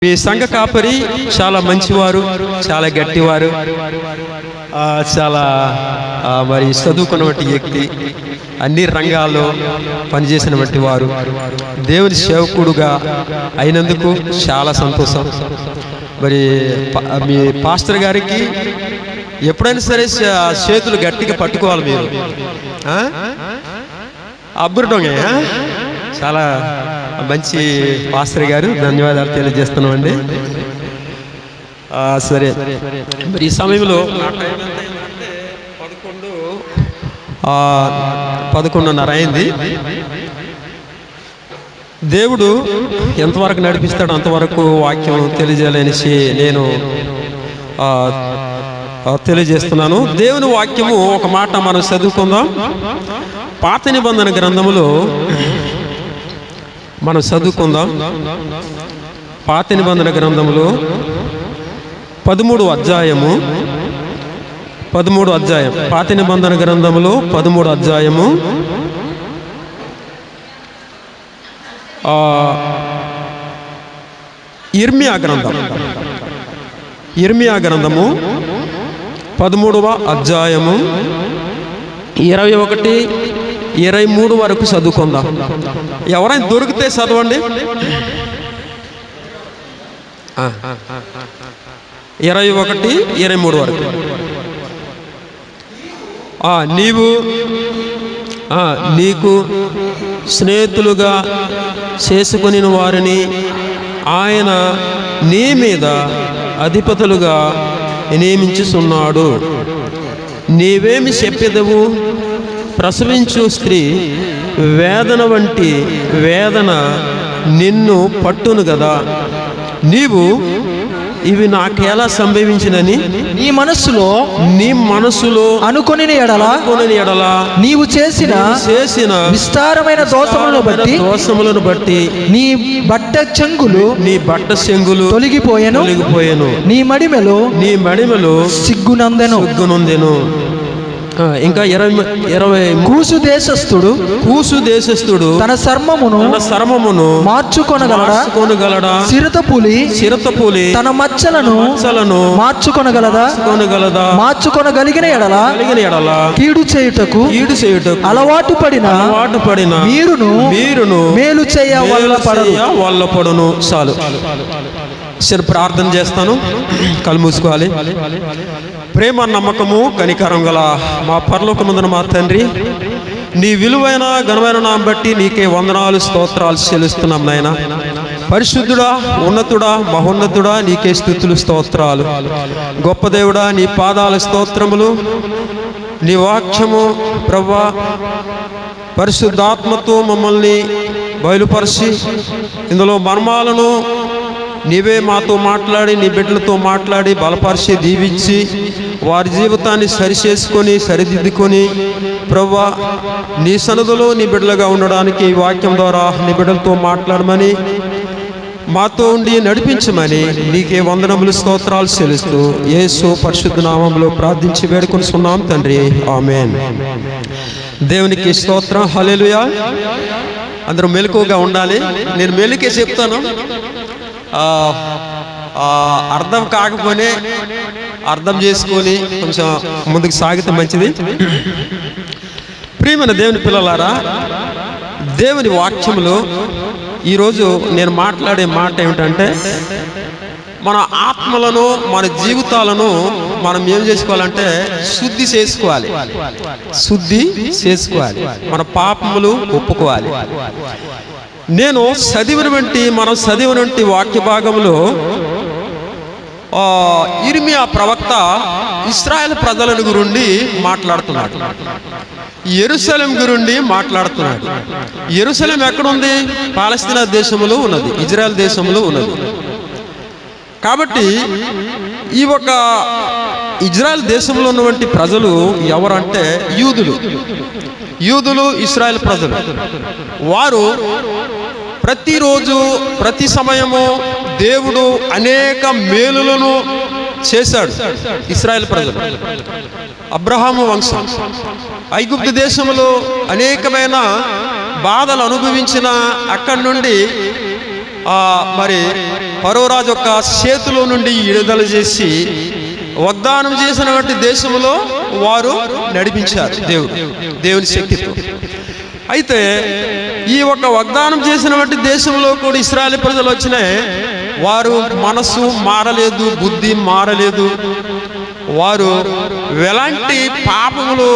మీ సంఘ కాపరి చాలా మంచివారు, చాలా గట్టివారు, చాలా మరి చదువుకున్నటువంటి వ్యక్తి, అన్ని రంగాల్లో పనిచేసినటువంటి వారు, దేవుని సేవకుడుగా అయినందుకు చాలా సంతోషం. మరి మీ పాస్టర్ గారికి ఎప్పుడైనా సరే చేతులు గట్టిగా పట్టుకోవాలి మీరు. అబ్బురటంగా చాలా మంచి పాస్టర్ గారు, ధన్యవాదాలు తెలియజేస్తున్నామండి. సరే, మరి ఈ సమయంలో 11:30 అయింది. దేవుడు ఎంతవరకు నడిపిస్తాడో అంతవరకు వాక్యం తెలియజేయాలనేసి నేను తెలియజేస్తున్నాను. దేవుని వాక్యము ఒక మాట మనం చదువుకుందాం. పాత నిబంధన గ్రంథములో మనం చదువుకుందాం. పాత నిబంధన గ్రంథములో 13వ అధ్యాయము. పాత నిబంధన గ్రంథములో 13వ అధ్యాయము ఇర్మియా గ్రంథము 13వ అధ్యాయము 21, 23 వరకు చదువుకుందాం. ఎవరైనా దొరికితే చదవండి. 21, 23 వరకు. నీకు స్నేహితులుగా చేసుకుని వారిని ఆయన నీ మీద అధిపతులుగా నియమించుచున్నాడు. నీవేమి చెప్పెదవు? ప్రసవించు స్త్రీ వేదన వంటి వేదన నిన్ను పట్టును గదా. నీవు ఇవి నాకెలా సంభవించినని నీ మనస్సులో అనుకొని ఎడల నీవు చేసిన విస్తారమైన దోషములను బట్టి నీ బట్ట చెంగులు తొలగిపోయెను. నీ మడిమెలో సిగ్గునందెను. ఇంకా 20 కూసు దేశస్థుడు తన శర్మమును మార్చుకొనగలడా? చిరతపులి తన మచ్చలను మార్చుకొనగలదా? మార్చుకొనగలిగిన ఎడల కీడు చేయుటకు అలవాటు పడిన మీరును మేలు చేయ వల్ల పడును. చాలు. సరే, ప్రార్థన చేస్తాను. కళ్ళు మూసుకోవాలి. ప్రేమ, నమ్మకము, కనికరం గల మా పరలోకమందున మా తండ్రి, నీ విలువైన ఘనమైన నామం బట్టి నీకే వందనాలు, స్తోత్రాలు చెల్లిస్తున్నాం నాయన. పరిశుద్ధుడా, ఉన్నతుడా, మహోన్నతుడా, నీకే స్తుతులు, స్తోత్రాలు. గొప్ప దేవుడా, నీ పాదాల స్తోత్రములు. నీ వాక్యము ప్రభువా పరిశుద్ధాత్మతో మమ్మల్ని బయలుపరిచి ఇందులో మర్మాలను నీవే మాతో మాట్లాడి, నీ బిడ్డలతో మాట్లాడి బలపరిచి దీవించి వారి జీవితాన్ని సరిదిద్దుకొని ప్రభువా నీ సన్నిధిలో నీ బిడ్డలుగా ఉండడానికి ఈ వాక్యం ద్వారా నీ బిడ్డలతో మాట్లాడమని, మాతో ఉండి నడిపించమని నీకే వందనములు, స్తోత్రాలు చెల్లిస్తూ యేసు పరిశుద్ధ నామములో ప్రార్థించి వేడుకొనిస్తున్నాం తండ్రి. ఆమేన్. దేవునికి స్తోత్రం. హల్లెలూయా. అందరూ మెలకువగా ఉండాలి. నేను మెలుకే చెప్తాను. అర్థం కాకపోతే అర్థం చేసుకొని కొంచెం ముందుకు సాగితే మంచిది. ప్రియమైన దేవుని పిల్లలారా, దేవుని వాక్యములో ఈరోజు నేను మాట్లాడే మాట ఏమిటంటే, మన ఆత్మలను, మన జీవితాలను మనం ఏం చేసుకోవాలంటే శుద్ధి చేసుకోవాలి. మన పాపములు ఒప్పుకోవాలి. మనం చదివినటువంటి వాక్య భాగంలో ఇర్మియా ప్రవక్త ఇశ్రాయేల్ ప్రజలను గురించి మాట్లాడుతున్నాడు. యెరూషలేము గురించి మాట్లాడుతున్నాడు. యెరూషలేము ఎక్కడుంది? పాలస్తీనా దేశంలో ఉన్నది, ఇజ్రాయెల్ దేశంలో ఉన్నది. కాబట్టి ఈ ఒక ఇజ్రాయెల్ దేశంలో ఉన్నటువంటి ప్రజలు ఎవరంటే యూదులు, ఇశ్రాయేల్ ప్రజలు. వారు ప్రతిరోజు, ప్రతి సమయము దేవుడు అనేక మేలులను చేశాడు. ఇశ్రాయేల్ ప్రజలు అబ్రహాము వంశం ఐగుప్తు దేశంలో అనేకమైన బాధలు అనుభవించిన అక్కడి నుండి మరి ఫరో రాజు యొక్క చేతిలో నుండి విడుదల చేసి వాగ్దానం చేసినటువంటి దేశంలో వారు నడిపించారు దేవుని శక్తితో. అయితే ఈ ఒక వాగ్దానం చేసినటువంటి దేశంలో కూడా ఇశ్రాయేలు ప్రజలు వచ్చినాయి. వారు మనసు మారలేదు, బుద్ధి మారలేదు. వారు ఎలాంటి పాపములు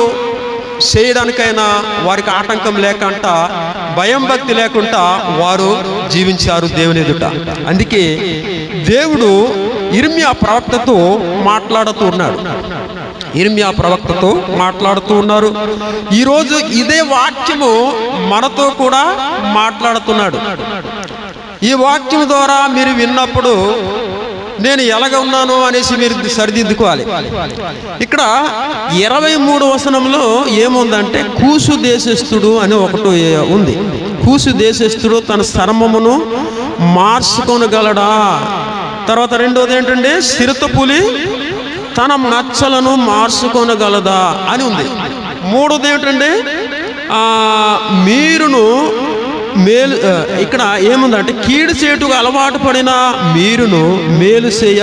చేయడానికైనా వారికి ఆటంకం లేకుండా, భయం భక్తి లేకుండా వారు జీవించారు దేవుని ఎదుట. అందుకే దేవుడు యిర్మీయా ప్రవక్తతో మాట్లాడుతూ ఉన్నాడు. యిర్మీయా ప్రవక్తతో మాట్లాడుతూ ఉన్నారు. ఈరోజు ఇదే వాక్యము మనతో కూడా మాట్లాడుతున్నాడు. ఈ వాక్యం ద్వారా మీరు విన్నప్పుడు నేను ఎలాగ ఉన్నాను అనేసి మీరు సరిదిద్దుకోవాలి. ఇక్కడ 23వ వచనంలో ఏముందంటే, కూసు దేశస్థుడు అని ఒకటి ఉంది. కూసు దేశస్థుడు తన చర్మమును మార్చుకొనగలడా. తర్వాత రెండోది ఏంటంటే, చిరుతపులి తన మచ్చలను మార్చుకొనగలదా అని ఉంది. మూడోది ఏమిటంటే, మీరును మేలు, ఇక్కడ ఏముందంటే, కీడు చేటుకు అలవాటు పడిన మీరును మేలు చేయ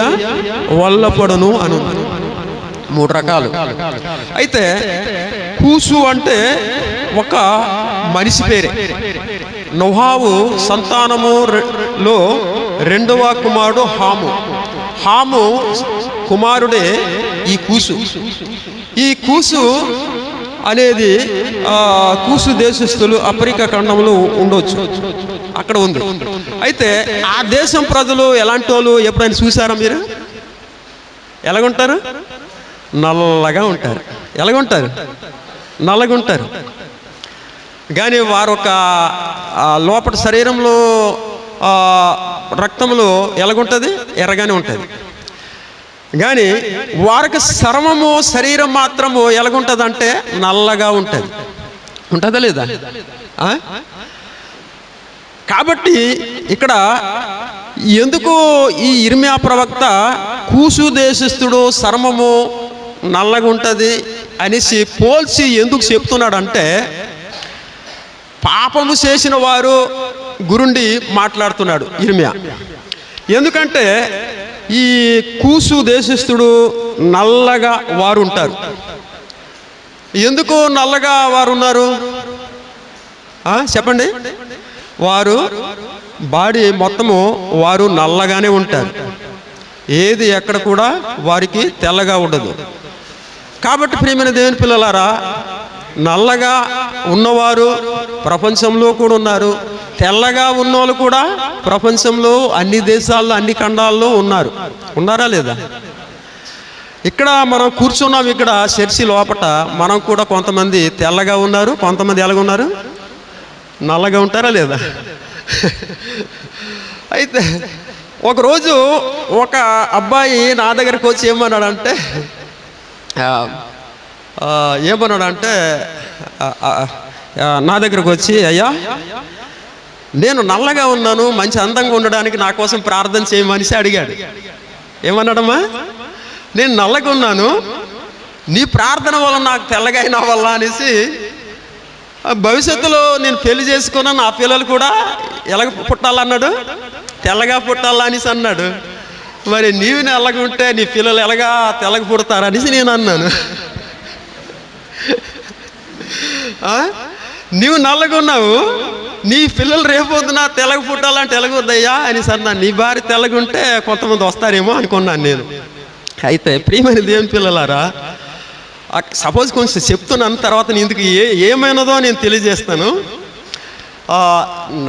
వల్లపడును అని ఉంది. 3 రకాలు. అయితే కూసు అంటే ఒక మనిషి పేరే. నోహావు సంతానములో 2వ కుమారుడు హాము. హాము కుమారుడే ఈ కూసు. ఈ కూసు అనేది కూసు దేశస్థులు ఆఫ్రికా ఖండంలో ఉండొచ్చు, అక్కడ ఉంది. అయితే ఆ దేశం ప్రజలు ఎలాంటి వాళ్ళు ఎప్పుడైనా చూసారా మీరు? ఎలాగుంటారు? నల్లగా ఉంటారు. ఎలాగుంటారు? నల్లగా ఉంటారు. కానీ వారు ఒక లోపల శరీరంలో రక్తంలో ఎలాగుంటుంది? ఎర్రగానే ఉంటుంది. కానీ వారికి చర్మము, శరీరం మాత్రము ఎలాగుంటుంది అంటే నల్లగా ఉంటుంది. ఉంటుందా లేదా? కాబట్టి ఇక్కడ ఎందుకు ఈ యిర్మీయా ప్రవక్త కూసు దేశస్థుడు చర్మము నల్లగా ఉంటుంది అనేసి పోల్చి ఎందుకు చెప్తున్నాడంటే, పాపము చేసిన వారు గురుండి మాట్లాడుతున్నాడు యిర్మీయా. ఎందుకంటే ఈ కూసు దేశస్థుడు నల్లగా వారు ఉంటారు. ఎందుకు నల్లగా వారు ఉన్నారు చెప్పండి? వారు బాడీ మొత్తము వారు నల్లగానే ఉంటారు. ఏది ఎక్కడ కూడా వారికి తెల్లగా ఉండదు. కాబట్టి ప్రియమైన దేవుని పిల్లలారా, నల్లగా ఉన్నవారు ప్రపంచంలో కూడా ఉన్నారు. తెల్లగా ఉన్నోళ్ళు కూడా ప్రపంచంలో అన్ని దేశాల్లో, అన్ని ఖండాల్లో ఉన్నారు. ఉన్నారా లేదా? ఇక్కడ మనం కూర్చున్నాం, ఇక్కడ చర్చి లోపట మనం కూడా కొంతమంది తెల్లగా ఉన్నారు, కొంతమంది ఎలాగ ఉన్నారు? నల్లగా ఉంటారా లేదా? అయితే ఒకరోజు ఒక అబ్బాయి నా దగ్గరకు వచ్చి ఏమన్నాడంటే నా దగ్గరకు వచ్చి, అయ్యా నేను నల్లగా ఉన్నాను, మంచి అందంగా ఉండడానికి నా కోసం ప్రార్థన చేయమనిసి అడిగాడు. ఏమన్నాడమ్మా? నేను నల్లగా ఉన్నాను, నీ ప్రార్థన వల్ల నాకు తెల్లగా అయిన వల్ల అనేసి, భవిష్యత్తులో నేను పెళ్లి చేసుకున్నా నా పిల్లలు కూడా ఎలాగ పుట్టాలన్నాడు? తెల్లగా పుట్టాలా అనేసి అన్నాడు. మరి నీవు నల్లగా ఉంటే నీ పిల్లలు ఎలాగా తెల్లగా పుడతారనేసి నేను అన్నాను. నీవు నల్లగా ఉన్నావు, నీ పిల్లలు రేపొద్దున తెల్లగా పుట్టాలంటే ఎలాగొద్దయ్యా అనేసి అన్నాను. నీ భార్య తెల్లగా ఉంటే కొంతమంది వస్తారేమో అనుకున్నాను నేను. అయితే ప్రియమైన దేవుని పిల్లలారా, సపోజ్ కొంచెం చెప్తున్నాను, తర్వాత ఇందుకు ఏమైనదో నేను తెలియజేస్తాను.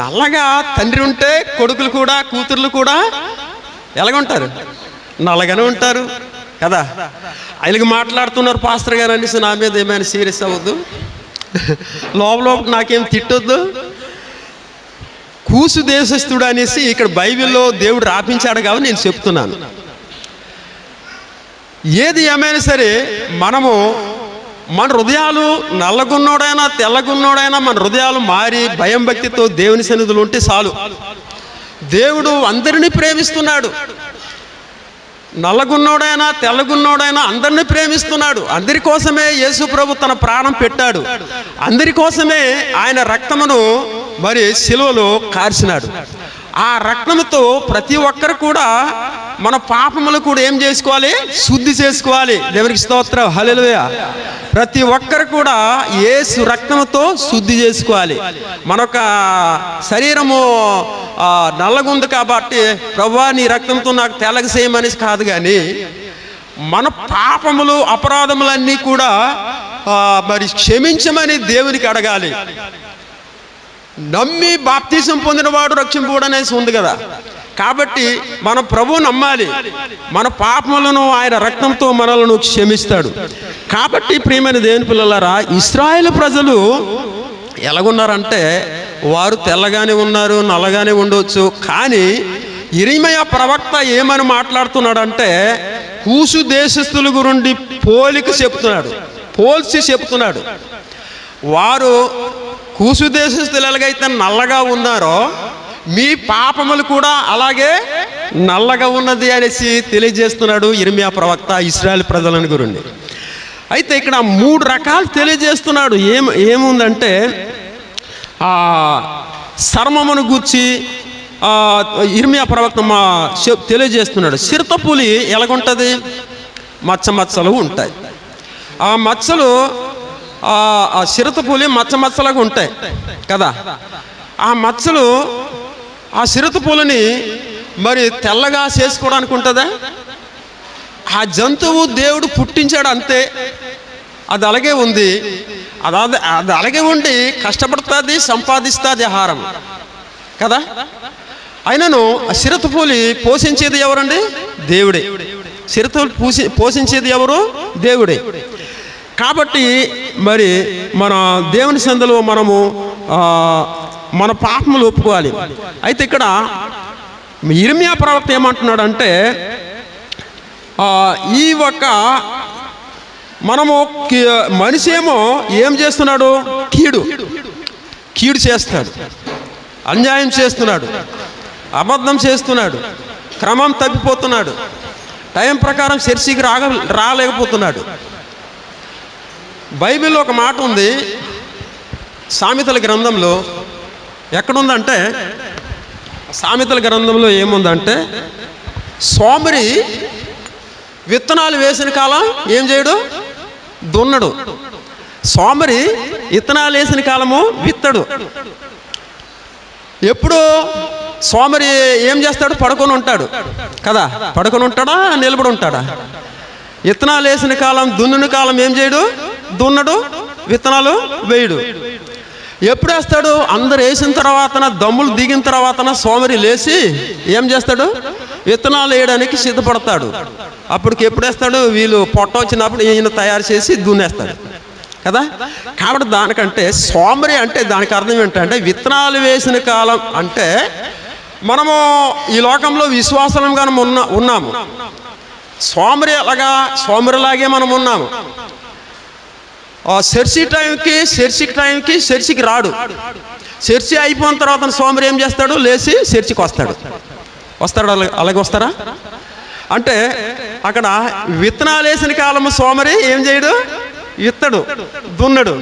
నల్లగా తండ్రి ఉంటే కొడుకులు కూడా, కూతుర్లు కూడా ఎలాగుంటారు? నల్లగానే ఉంటారు కదా. ఆయనకి మాట్లాడుతున్నారు పాస్టర్ గారు అనేసి నా మీద ఏమైనా సీరియస్ అవ్వద్దు, లోపల నాకేం తిట్టొద్దు. కూసు దేశస్థుడు అనేసి ఇక్కడ బైబిల్లో దేవుడు రాపించాడు కాబట్టి నేను చెప్తున్నాను. ఏది ఏమైనా సరే మనము మన హృదయాలు నల్లగున్నోడైనా తెల్లగున్నోడైనా మన హృదయాలు మారి భయం భక్తితో దేవుని సన్నిధిలో ఉంటే చాలు. దేవుడు అందరినీ ప్రేమిస్తున్నాడు. నల్లగున్నోడైనా తెల్లగున్నోడైనా అందరినీ ప్రేమిస్తున్నాడు. అందరి కోసమే యేసు ప్రభు తన ప్రాణం పెట్టాడు. అందరి కోసమే ఆయన రక్తమును మరి శిలువలో కార్చినాడు. ఆ రక్తంతో ప్రతి ఒక్కరు కూడా మన పాపములు కూడా ఏం చేసుకోవాలి? శుద్ధి చేసుకోవాలి. దేవునికి స్తోత్రం, హల్లెలూయా. ప్రతి ఒక్కరు కూడా యేసు రక్తంతో శుద్ధి చేసుకోవాలి. మనొక శరీరము నల్లగుంది కాబట్టి ప్రభువా నీ రక్తంతో నాకు తెల్లగా చేయమనేసి కాదు, కానీ మన పాపములు అపరాధములన్నీ కూడా మరి క్షమించమని దేవునికి అడగాలి. నమ్మి బాప్తీసం పొందినవాడు రక్షింపబడు అనేసి ఉంది కదా. కాబట్టి మన ప్రభువు నమ్మాలి. మన పాపములను ఆయన రక్తంతో మనలను క్షమిస్తాడు. కాబట్టి ప్రియమైన దేవుని పిల్లలారా, ఇశ్రాయేలు ప్రజలు ఎలాగున్నారంటే వారు తెల్లగానే ఉన్నారు, నల్లగానే ఉండవచ్చు. కానీ ఇర్మీయా ప్రవక్త ఏమని మాట్లాడుతున్నాడంటే కూసు దేశస్థుల గురించి పోల్చి చెప్తున్నాడు. వారు కూసు దేశస్థులు ఎలాగైతే నల్లగా ఉన్నారో మీ పాపములు కూడా అలాగే నల్లగా ఉన్నది అనేసి తెలియజేస్తున్నాడు ఇర్మీయా ప్రవక్త ఇశ్రాయేలు ప్రజలను గురించి. అయితే ఇక్కడ 3 రకాలు తెలియజేస్తున్నాడు. ఏముందంటే చర్మమును గూర్చి ఇర్మీయా ప్రవక్త తెలియజేస్తున్నాడు. చిరుతపులి ఎలాగుంటుంది? మచ్చలు ఉంటాయి. ఆ మచ్చలు ఆ చిరుతపులి మచ్చలాగా ఉంటాయి కదా. ఆ మచ్చలు ఆ చిరుతపులిని మరి తెల్లగా చేసుకోవడానికి ఉంటుందా? ఆ జంతువు దేవుడు పుట్టించాడు అంతే, అది అలాగే ఉంది. అది అలాగే ఉండి కష్టపడుతుంది, సంపాదిస్తుంది ఆహారం కదా. అయినను ఆ చిరుతపులి పోషించేది ఎవరండి? దేవుడే. చిరుతపులి పోషించేది ఎవరు? దేవుడే. కాబట్టి మరి మన దేవుని సందులో మనము మన పాపములు ఒప్పుకోవాలి. అయితే ఇక్కడ ఇర్మీయా ప్రవక్త ఏమంటున్నాడంటే ఈ ఒక మనము మనిషి ఏమో ఏం చేస్తున్నాడు? కీడు చేస్తాడు, అన్యాయం చేస్తున్నాడు, అబద్ధం చేస్తున్నాడు, క్రమం తప్పిపోతున్నాడు, టైం ప్రకారం చర్చికి రాలేకపోతున్నాడు. బైబిల్లో ఒక మాట ఉంది, సామెతల గ్రంథంలో. ఎక్కడుందంటే సామెతల గ్రంథంలో ఏముందంటే సోమరి విత్తనాలు వేసిన కాలం ఏం చేయడు? దున్నడు. సోమరి విత్తనాలు వేసిన కాలము విత్తడు. ఎప్పుడు సోమరి ఏం చేస్తాడు? పడుకొని ఉంటాడు కదా. పడుకొని ఉంటాడా? నిలబడి ఉంటాడా? విత్తనాలు వేసిన కాలం, దున్నిన కాలం ఏం చేయడు? దున్నడు, విత్తనాలు వేయడు. ఎప్పుడు వేస్తాడు? అందరు వేసిన తర్వాత, దమ్ములు దిగిన తర్వాత సోమరి లేచి ఏం చేస్తాడు? విత్తనాలు వేయడానికి సిద్ధపడతాడు. అప్పటికి ఎప్పుడు వేస్తాడు? వీళ్ళు పొట్ట వచ్చినప్పుడు ఈయన తయారు చేసి దున్నేస్తాడు కదా. కాబట్టి దానికంటే సోమరి అంటే దానికి అర్థం ఏంటంటే విత్తనాలు వేసిన కాలం అంటే మనము ఈ లోకంలో విశ్వాసంగా ఉన్నాము. సోమరిలాగే మనం ఉన్నాము. చర్చికి రాడు. చర్చి అయిపోయిన తర్వాత సోమరి ఏం చేస్తాడు? లేచి చర్చికి వస్తాడు. అలాగే వస్తారా? అంటే అక్కడ విత్తనాలు వేసిన కాలము సోమరి ఏం చేయడు? విత్తడు, దున్నడు.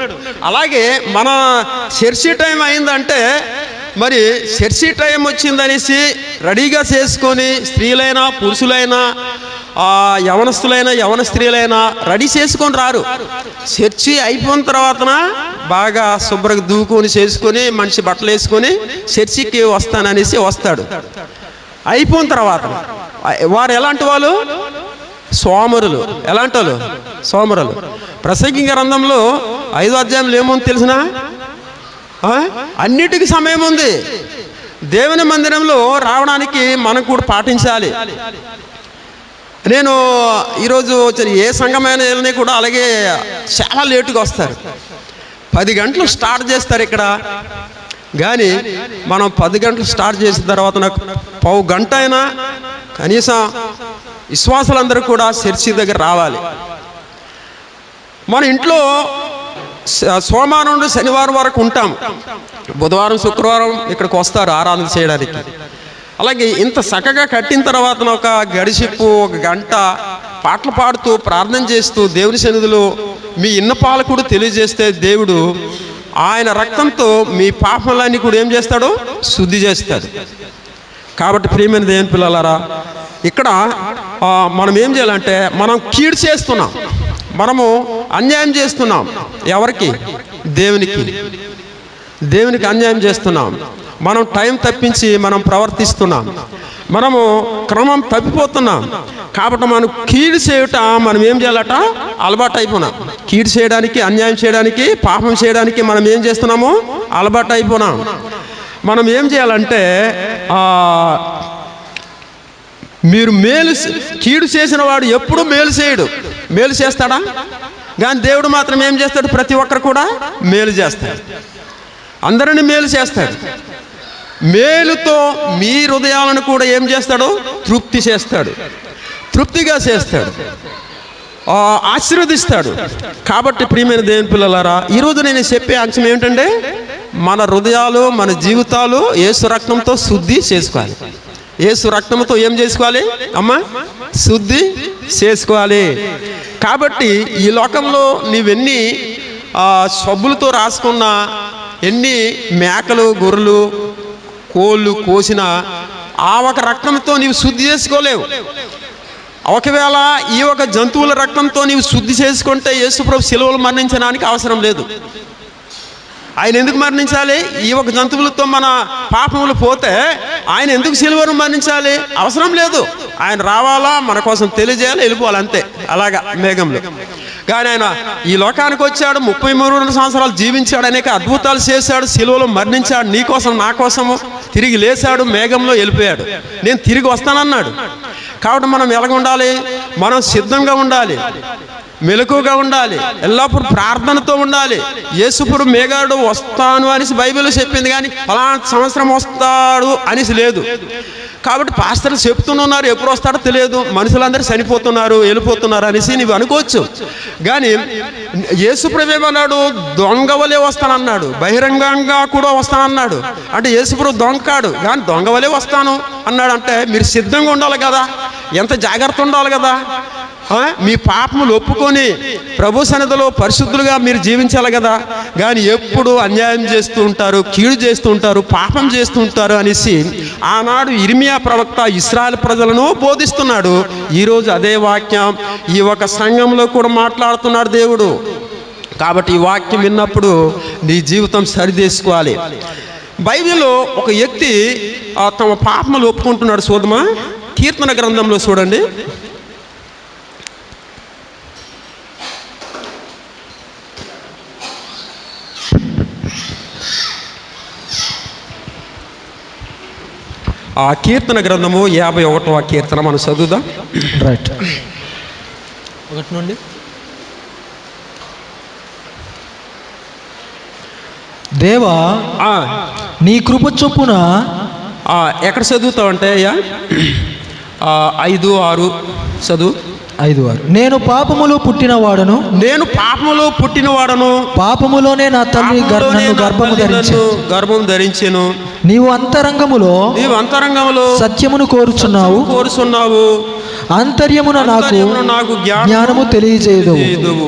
అలాగే మన చర్చి టైం అయిందంటే మరి చర్చి టైం వచ్చిందనేసి రెడీగా చేసుకొని స్త్రీలైనా పురుషులైనా యవనస్తులైనా యవన స్త్రీలైనా రెడీ చేసుకొని రారు. చర్చి అయిపోయిన తర్వాత బాగా శుభ్రంగా దూకొని చేసుకొని మనిషి బట్టలు వేసుకొని చర్చికి వస్తాననేసి వస్తాడు. అయిపోయిన తర్వాత వారు ఎలాంటి వాళ్ళు? సోమరులు. ఎలాంటి వాళ్ళు? సోమరులు. ప్రసంగి గ్రంథంలో 5వ అధ్యాయంలో ఏముంది తెలిసిన? అన్నిటికీ సమయం ఉంది. దేవుని మందిరంలో రావడానికి మనం కూడా పాటించాలి. నేను ఈరోజు ఏ సంఘమైన వెళ్ళినా కూడా అలాగే చాలా లేటుగా వస్తారు. 10 గంటలు స్టార్ట్ చేస్తారు ఇక్కడ. కానీ మనం 10 గంటలు స్టార్ట్ చేసిన తర్వాత నాకు పావు గంట అయినా కనీసం విశ్వాసులందరూ కూడా చర్చి దగ్గర రావాలి. మన ఇంట్లో సోమవారం నుండి శనివారం వరకు ఉంటాం. బుధవారం శుక్రవారం ఇక్కడికి వస్తారు ఆరాధన చేయడానికి. అలాగే ఇంత చక్కగా కట్టిన తర్వాత ఒక గడిచిప్పు 1 గంట పాటలు పాడుతూ ప్రార్థన చేస్తూ దేవుని సన్నిధిలో మీ ఇన్నపాలు కూడా తెలియజేస్తే దేవుడు ఆయన రక్తంతో మీ పాపములన్నీ కూడా ఏం చేస్తాడు? శుద్ధి చేస్తాడు. కాబట్టి ప్రియమైన దేవుని పిల్లలారా, ఇక్కడ మనం ఏం చేయాలంటే, మనం కీడు చేస్తున్నాం, మనము అన్యాయం చేస్తున్నాం. ఎవరికి? దేవునికి అన్యాయం చేస్తున్నాం. మనం టైం తప్పించి మనం ప్రవర్తిస్తున్నాం, మనము క్రమం తప్పిపోతున్నాం. కాబట్టి మనం కీడు చేయుట మనం ఏం చేయాలట? అలవాటు అయిపోయినాం. కీడు చేయడానికి, అన్యాయం చేయడానికి, పాపం చేయడానికి మనం ఏం చేస్తున్నాము? అలవాటు అయిపోయినాం. మనం ఏం చేయాలంటే, మీరు కీడు చేసిన వాడు ఎప్పుడు మేలు చేయడు. మేలు చేస్తాడా? కానీ దేవుడు మాత్రం ఏం చేస్తాడు? ప్రతి ఒక్కరు కూడా మేలు చేస్తాడు, అందరిని మేలు చేస్తాడు. మేలుతో మీ హృదయాలను కూడా ఏం చేస్తాడు? తృప్తిగా చేస్తాడు, ఆశీర్వదిస్తాడు. కాబట్టి ప్రియమైన దేవుని పిల్లలారా, ఈరోజు నేను చెప్పే అంశం ఏమిటంటే, మన హృదయాలు, మన జీవితాలు యేసు రక్తంతో శుద్ధి చేసుకోవాలి. యేసు రక్తంతో ఏం చేసుకోవాలి అమ్మా? శుద్ధి చేసుకోవాలి. కాబట్టి ఈ లోకంలో నీవెన్ని సబ్బులతో రాసుకున్నా, ఎన్ని మేకలు, గొర్రెలు, కోళ్ళు కోసినా ఆ ఒక రక్తంతో నీవు శుద్ధి చేసుకోలేవు. ఒకవేళ ఈ ఒక జంతువుల రక్తంతో నీవు శుద్ధి చేసుకుంటే యేసుప్రభు శిలువలో మరణించడానికి అవసరం లేదు. ఆయన ఎందుకు మరణించాలి? ఈ ఒక జంతువులతో మన పాపములు పోతే ఆయన ఎందుకు శిలువను మరణించాలి? అవసరం లేదు. ఆయన రావాలా, మన కోసం తెలియజేయాలి, వెళ్ళిపోవాలి, అంతే. అలాగా మేఘంలో. కానీ ఆయన ఈ లోకానికి వచ్చాడు, 33 సంవత్సరాలు జీవించాడు, అనేక అద్భుతాలు చేశాడు, శిలువలో మరణించాడు, నీ కోసం నా కోసము, తిరిగి లేచాడు, మేఘంలో వెళ్ళిపోయాడు, నేను తిరిగి వస్తానన్నాడు. కాబట్టి మనం ఎలాగ ఉండాలి? మనం సిద్ధంగా ఉండాలి, మెలకుగా ఉండాలి, ఎల్లప్పుడూ ప్రార్థనతో ఉండాలి. యేసుప్రభు మేఘాడు వస్తాను అనేసి బైబిల్లో చెప్పింది, కానీ ఫలానా సంవత్సరం వస్తాడు అనేసి లేదు. కాబట్టి పాస్టర్లు చెప్తున్నారు, ఎప్పుడు వస్తాడో తెలియదు, మనుషులందరూ చనిపోతున్నారు, వెళ్ళిపోతున్నారు అనేసి నీవు అనుకోవచ్చు. కానీ యేసుప్రభు ఏమన్నాడు? దొంగ వలె వస్తానన్నాడు, బహిరంగంగా కూడా వస్తానన్నాడు. అంటే యేసుప్రభు దొంగ కాడు, కానీ దొంగ వలె వస్తాను అన్నాడు. అంటే మీరు సిద్ధంగా ఉండాలి కదా, ఎంత జాగ్రత్త ఉండాలి కదా. మీ పాపములు ఒప్పుకొని ప్రభు సన్నిధిలో పరిశుద్ధులుగా మీరు జీవించాలి కదా. కానీ ఎప్పుడు అన్యాయం చేస్తూ ఉంటారు, కీడు చేస్తూ ఉంటారు, పాపం చేస్తూ ఉంటారు అనేసి ఆనాడు ఇర్మియా ప్రవక్త ఇశ్రాయేలు ప్రజలను బోధిస్తున్నాడు. ఈరోజు అదే వాక్యం ఈ ఒక సంఘంలో కూడా మాట్లాడుతున్నాడు దేవుడు. కాబట్టి ఈ వాక్యం విన్నప్పుడు నీ జీవితం సరిదేసుకోవాలి. బైబిల్లో ఒక వ్యక్తి తమ పాపములు ఒప్పుకుంటున్నాడు. చూద్దామా, కీర్తన గ్రంథంలో చూడండి. ఆ కీర్తన గ్రంథము 51వ కీర్తన మనం చదువుదాం. రైట్, 1 నుండి. దేవా, నీ కృప చొప్పున. ఎక్కడ చదువుతావు అంటే 5, 6 చదువు. 5, 6. నేను పాపములో పుట్టినవాడను, పాపములోనే నా తల్లి గర్భము ధరించెను. నీవు అంతరంగములో సత్యమును కోరుచున్నావు, అంతర్యమున నాకు జ్ఞానము తెలియజేయదువు.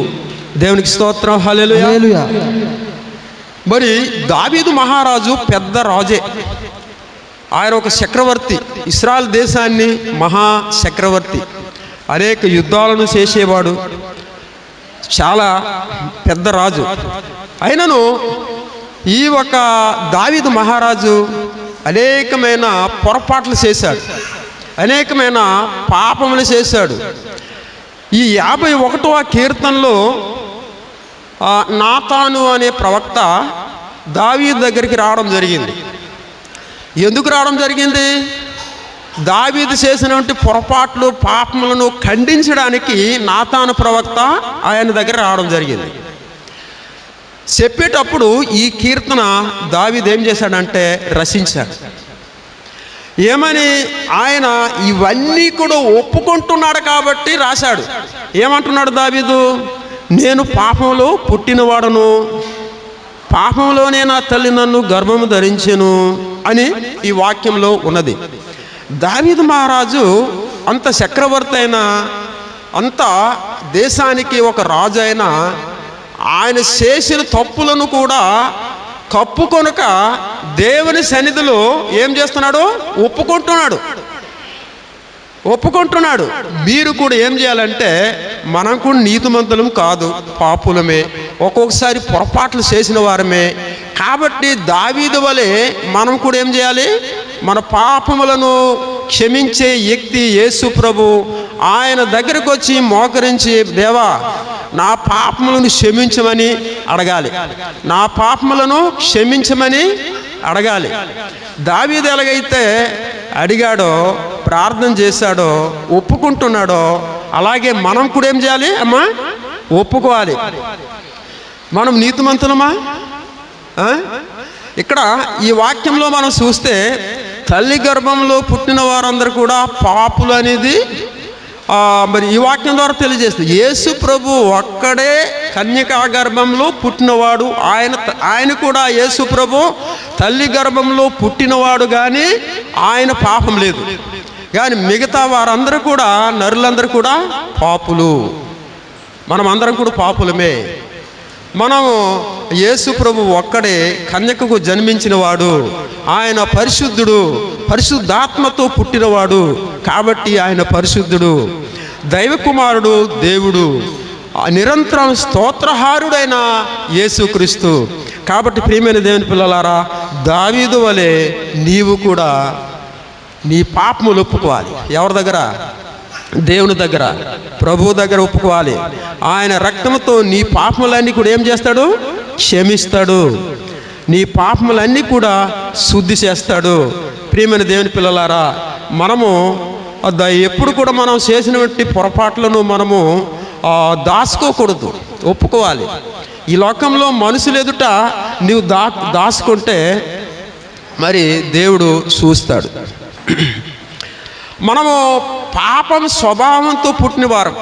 దేవునికి స్తోత్రం. హల్లెలూయా. మరి దావీదు మహారాజు పెద్ద రాజే, ఆయన ఒక చక్రవర్తి, ఇశ్రాయేల్ దేశాన్ని మహా చక్రవర్తి, అనేక యుద్ధాలను చేసేవాడు, చాలా పెద్ద రాజు. అయినను ఈ ఒక దావీదు మహారాజు అనేకమైన పొరపాట్లు చేశాడు, అనేకమైన పాపములు చేశాడు. ఈ 51వ కీర్తనలో నాతాను అనే ప్రవక్త దావీదు దగ్గరికి రావడం జరిగింది. ఎందుకు రావడం జరిగింది? దావీదు చేసినటువంటి పొరపాట్లు, పాపములను ఖండించడానికి నాతాను ప్రవక్త ఆయన దగ్గర రావడం జరిగింది. చెప్పేటప్పుడు ఈ కీర్తన దావీదు ఏం చేశాడంటే రచించాడు. ఏమని? ఆయన ఇవన్నీ కూడా ఒప్పుకుంటున్నాడు కాబట్టి రాశాడు. ఏమంటున్నాడు దావీదు? నేను పాపంలో పుట్టినవాడను, పాపంలోనే నా తల్లి నన్ను గర్భము ధరించెను అని ఈ వాక్యంలో ఉన్నది. దావీదు మహారాజు అంత చక్రవర్తి అయినా, అంత దేశానికి ఒక రాజు అయినా, ఆయన చేసిన తప్పులను కూడా కప్పుకొనక దేవుని సన్నిధిలో ఏం చేస్తున్నాడు? ఒప్పుకుంటున్నాడు. మీరు కూడా ఏం చేయాలంటే, మనం కూడా నీతిమంతులం కాదు, పాపులమే, ఒక్కొక్కసారి పొరపాట్లు చేసిన వారమే. కాబట్టి దావీదు వలె మనం కూడా ఏం చేయాలి? మన పాపములను క్షమించే వ్యక్తి యేసు ప్రభు. ఆయన దగ్గరకు వచ్చి మోకరించి, దేవా నా పాపములను క్షమించమని అడగాలి. నా పాపములను క్షమించమని అడగాలి. దావీదు ఎలాగైతే అడిగాడో, ప్రార్థన చేశాడో, ఒప్పుకుంటున్నాడో, అలాగే మనం కూడా ఏం చేయాలి అమ్మా? ఒప్పుకోవాలి. మనం నీతిమంతులమా? ఇక్కడ ఈ వాక్యంలో మనం చూస్తే తల్లి గర్భంలో పుట్టిన వారందరూ కూడా పాపులు అనేది మరి ఈ వాక్యం ద్వారా తెలియజేస్తుంది. యేసు ప్రభు ఒక్కడే కన్యకా గర్భంలో పుట్టినవాడు. ఆయన కూడా యేసు ప్రభు తల్లి గర్భంలో పుట్టినవాడు, కానీ ఆయన పాపం లేదు. కానీ మిగతా వారందరూ కూడా, నరులందరూ కూడా పాపులు. మనం అందరం కూడా పాపులమే. మనము యేసు ప్రభు ఒక్కడే కన్యకకు జన్మించినవాడు. ఆయన పరిశుద్ధుడు, పరిశుద్ధాత్మతో పుట్టినవాడు, కాబట్టి ఆయన పరిశుద్ధుడు, దైవ కుమారుడు, దేవుడు, నిరంతరం స్తోత్రహారుడైన యేసుక్రీస్తు. కాబట్టి ప్రియమైన దేవుని పిల్లలారా, దావీదు వలె నీవు కూడా నీ పాపములు ఒప్పుకోవాలి. ఎవరి దగ్గర? దేవుని దగ్గర, ప్రభు దగ్గర ఒప్పుకోవాలి. ఆయన రక్తంతో నీ పాపములన్నీ కూడా ఏం చేస్తాడు? క్షమిస్తాడు. నీ పాపములన్నీ కూడా శుద్ధి చేస్తాడు. ప్రియమైన దేవుని పిల్లలారా, మనము ఎప్పుడు కూడా మనం చేసినటువంటి పొరపాట్లను మనము దాచుకోకూడదు, ఒప్పుకోవాలి. ఈ లోకంలో మనుషులు ఎదుట నీవు దాచుకుంటే మరి దేవుడు చూస్తాడు. మనము పాపం స్వభావంతో పుట్టినవారు.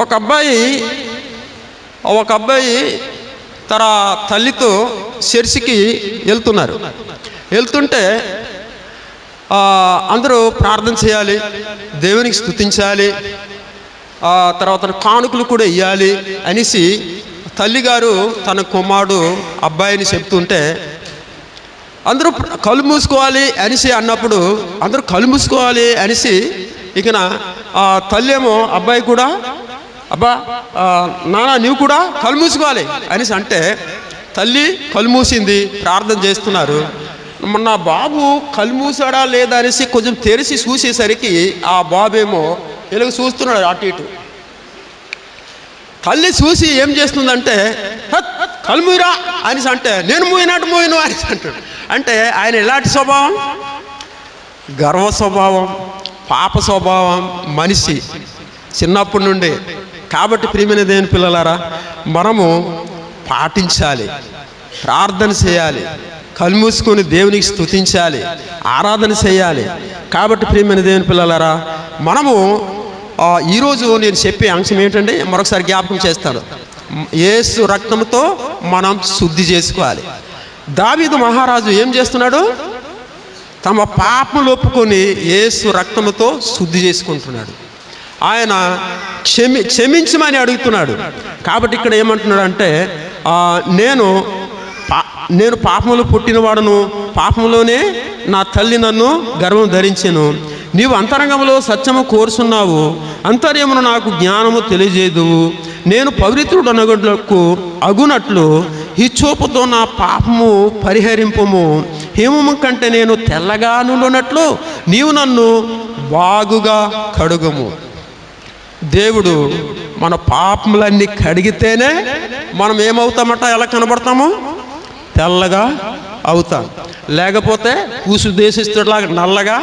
ఒక అబ్బాయి తన తల్లితో చర్చికి వెళ్తుంటే అందరూ ప్రార్థన చేయాలి, దేవునికి స్తుతించాలి, తర్వాత కానుకలు కూడా ఇవ్వాలి అనేసి తల్లిగారు తన కుమారుడు అబ్బాయిని చెప్తుంటే, అందరూ కళ్ళు మూసుకోవాలి అనేసి అన్నప్పుడు అందరూ కళ్ళు మూసుకోవాలి అనేసి ఇక తల్లి ఏమో అబ్బాయి కూడా, అబ్బా నాన్న నీవు కూడా కళ్ళు మూసుకోవాలి అనేసి అంటే, తల్లి కళ్ళు మూసింది, ప్రార్థన చేస్తున్నారు. నా బాబు కళ్ళు మూసాడా లేదా అనేసి కొంచెం తెరిచి చూసేసరికి ఆ బాబు ఏమో ఇలాగ చూస్తున్నాడు అటు ఇటు. తల్లి చూసి ఏం చేస్తుందంటే, కళ్ళు మూయరా అనేసి అంటే, నేను మూయను అనేసి అంటాడు. అంటే ఆయన ఎలాంటి స్వభావం? గర్వ స్వభావం, పాప స్వభావం మనిషి చిన్నప్పటి నుండి. కాబట్టి ప్రియమైన దేవుని పిల్లలారా, మనము పాటించాలి, ప్రార్థన చేయాలి, కళ్ళు మూసుకొని దేవునికి స్తుతించాలి, ఆరాధన చేయాలి. కాబట్టి ప్రియమైన దేవుని పిల్లలారా, మనము ఈరోజు నేను చెప్పే అంశం ఏంటంటే, మరొకసారి జ్ఞాపకం చేస్తాను. యేసు రక్తంతో మనం శుద్ధి చేసుకోవాలి. దావీదు మహారాజు ఏం చేస్తున్నాడు? తమ పాపములు ఒప్పుకొని యేసు రక్తముతో శుద్ధి చేసుకుంటున్నాడు. ఆయన క్షమించమని అడుగుతున్నాడు. కాబట్టి ఇక్కడ ఏమంటున్నాడు అంటే, నేను పాపములు పుట్టినవాడును, పాపములోనే నా తల్లి నన్ను గర్భం ధరించెను. నీవు అంతరంగంలో సత్యము కోరుచున్నావు, అంతర్యమును నాకు జ్ఞానము తెలియజేదువు. నేను పవిత్రుడనగుటకు అగునట్లు హిచ్చోపుతో నా పాపము పరిహరింపుము. హిమము కంటే నేను తెల్లగా నుండునట్లు నీవు నన్ను బాగుగా కడుగుము. దేవుడు మన పాపములన్నీ కడిగితేనే మనం ఏమవుతామట? ఎలా కనబడతాము? తెల్లగా అవుతాం. లేకపోతే కూసు దేశిస్తులాగా నల్లగా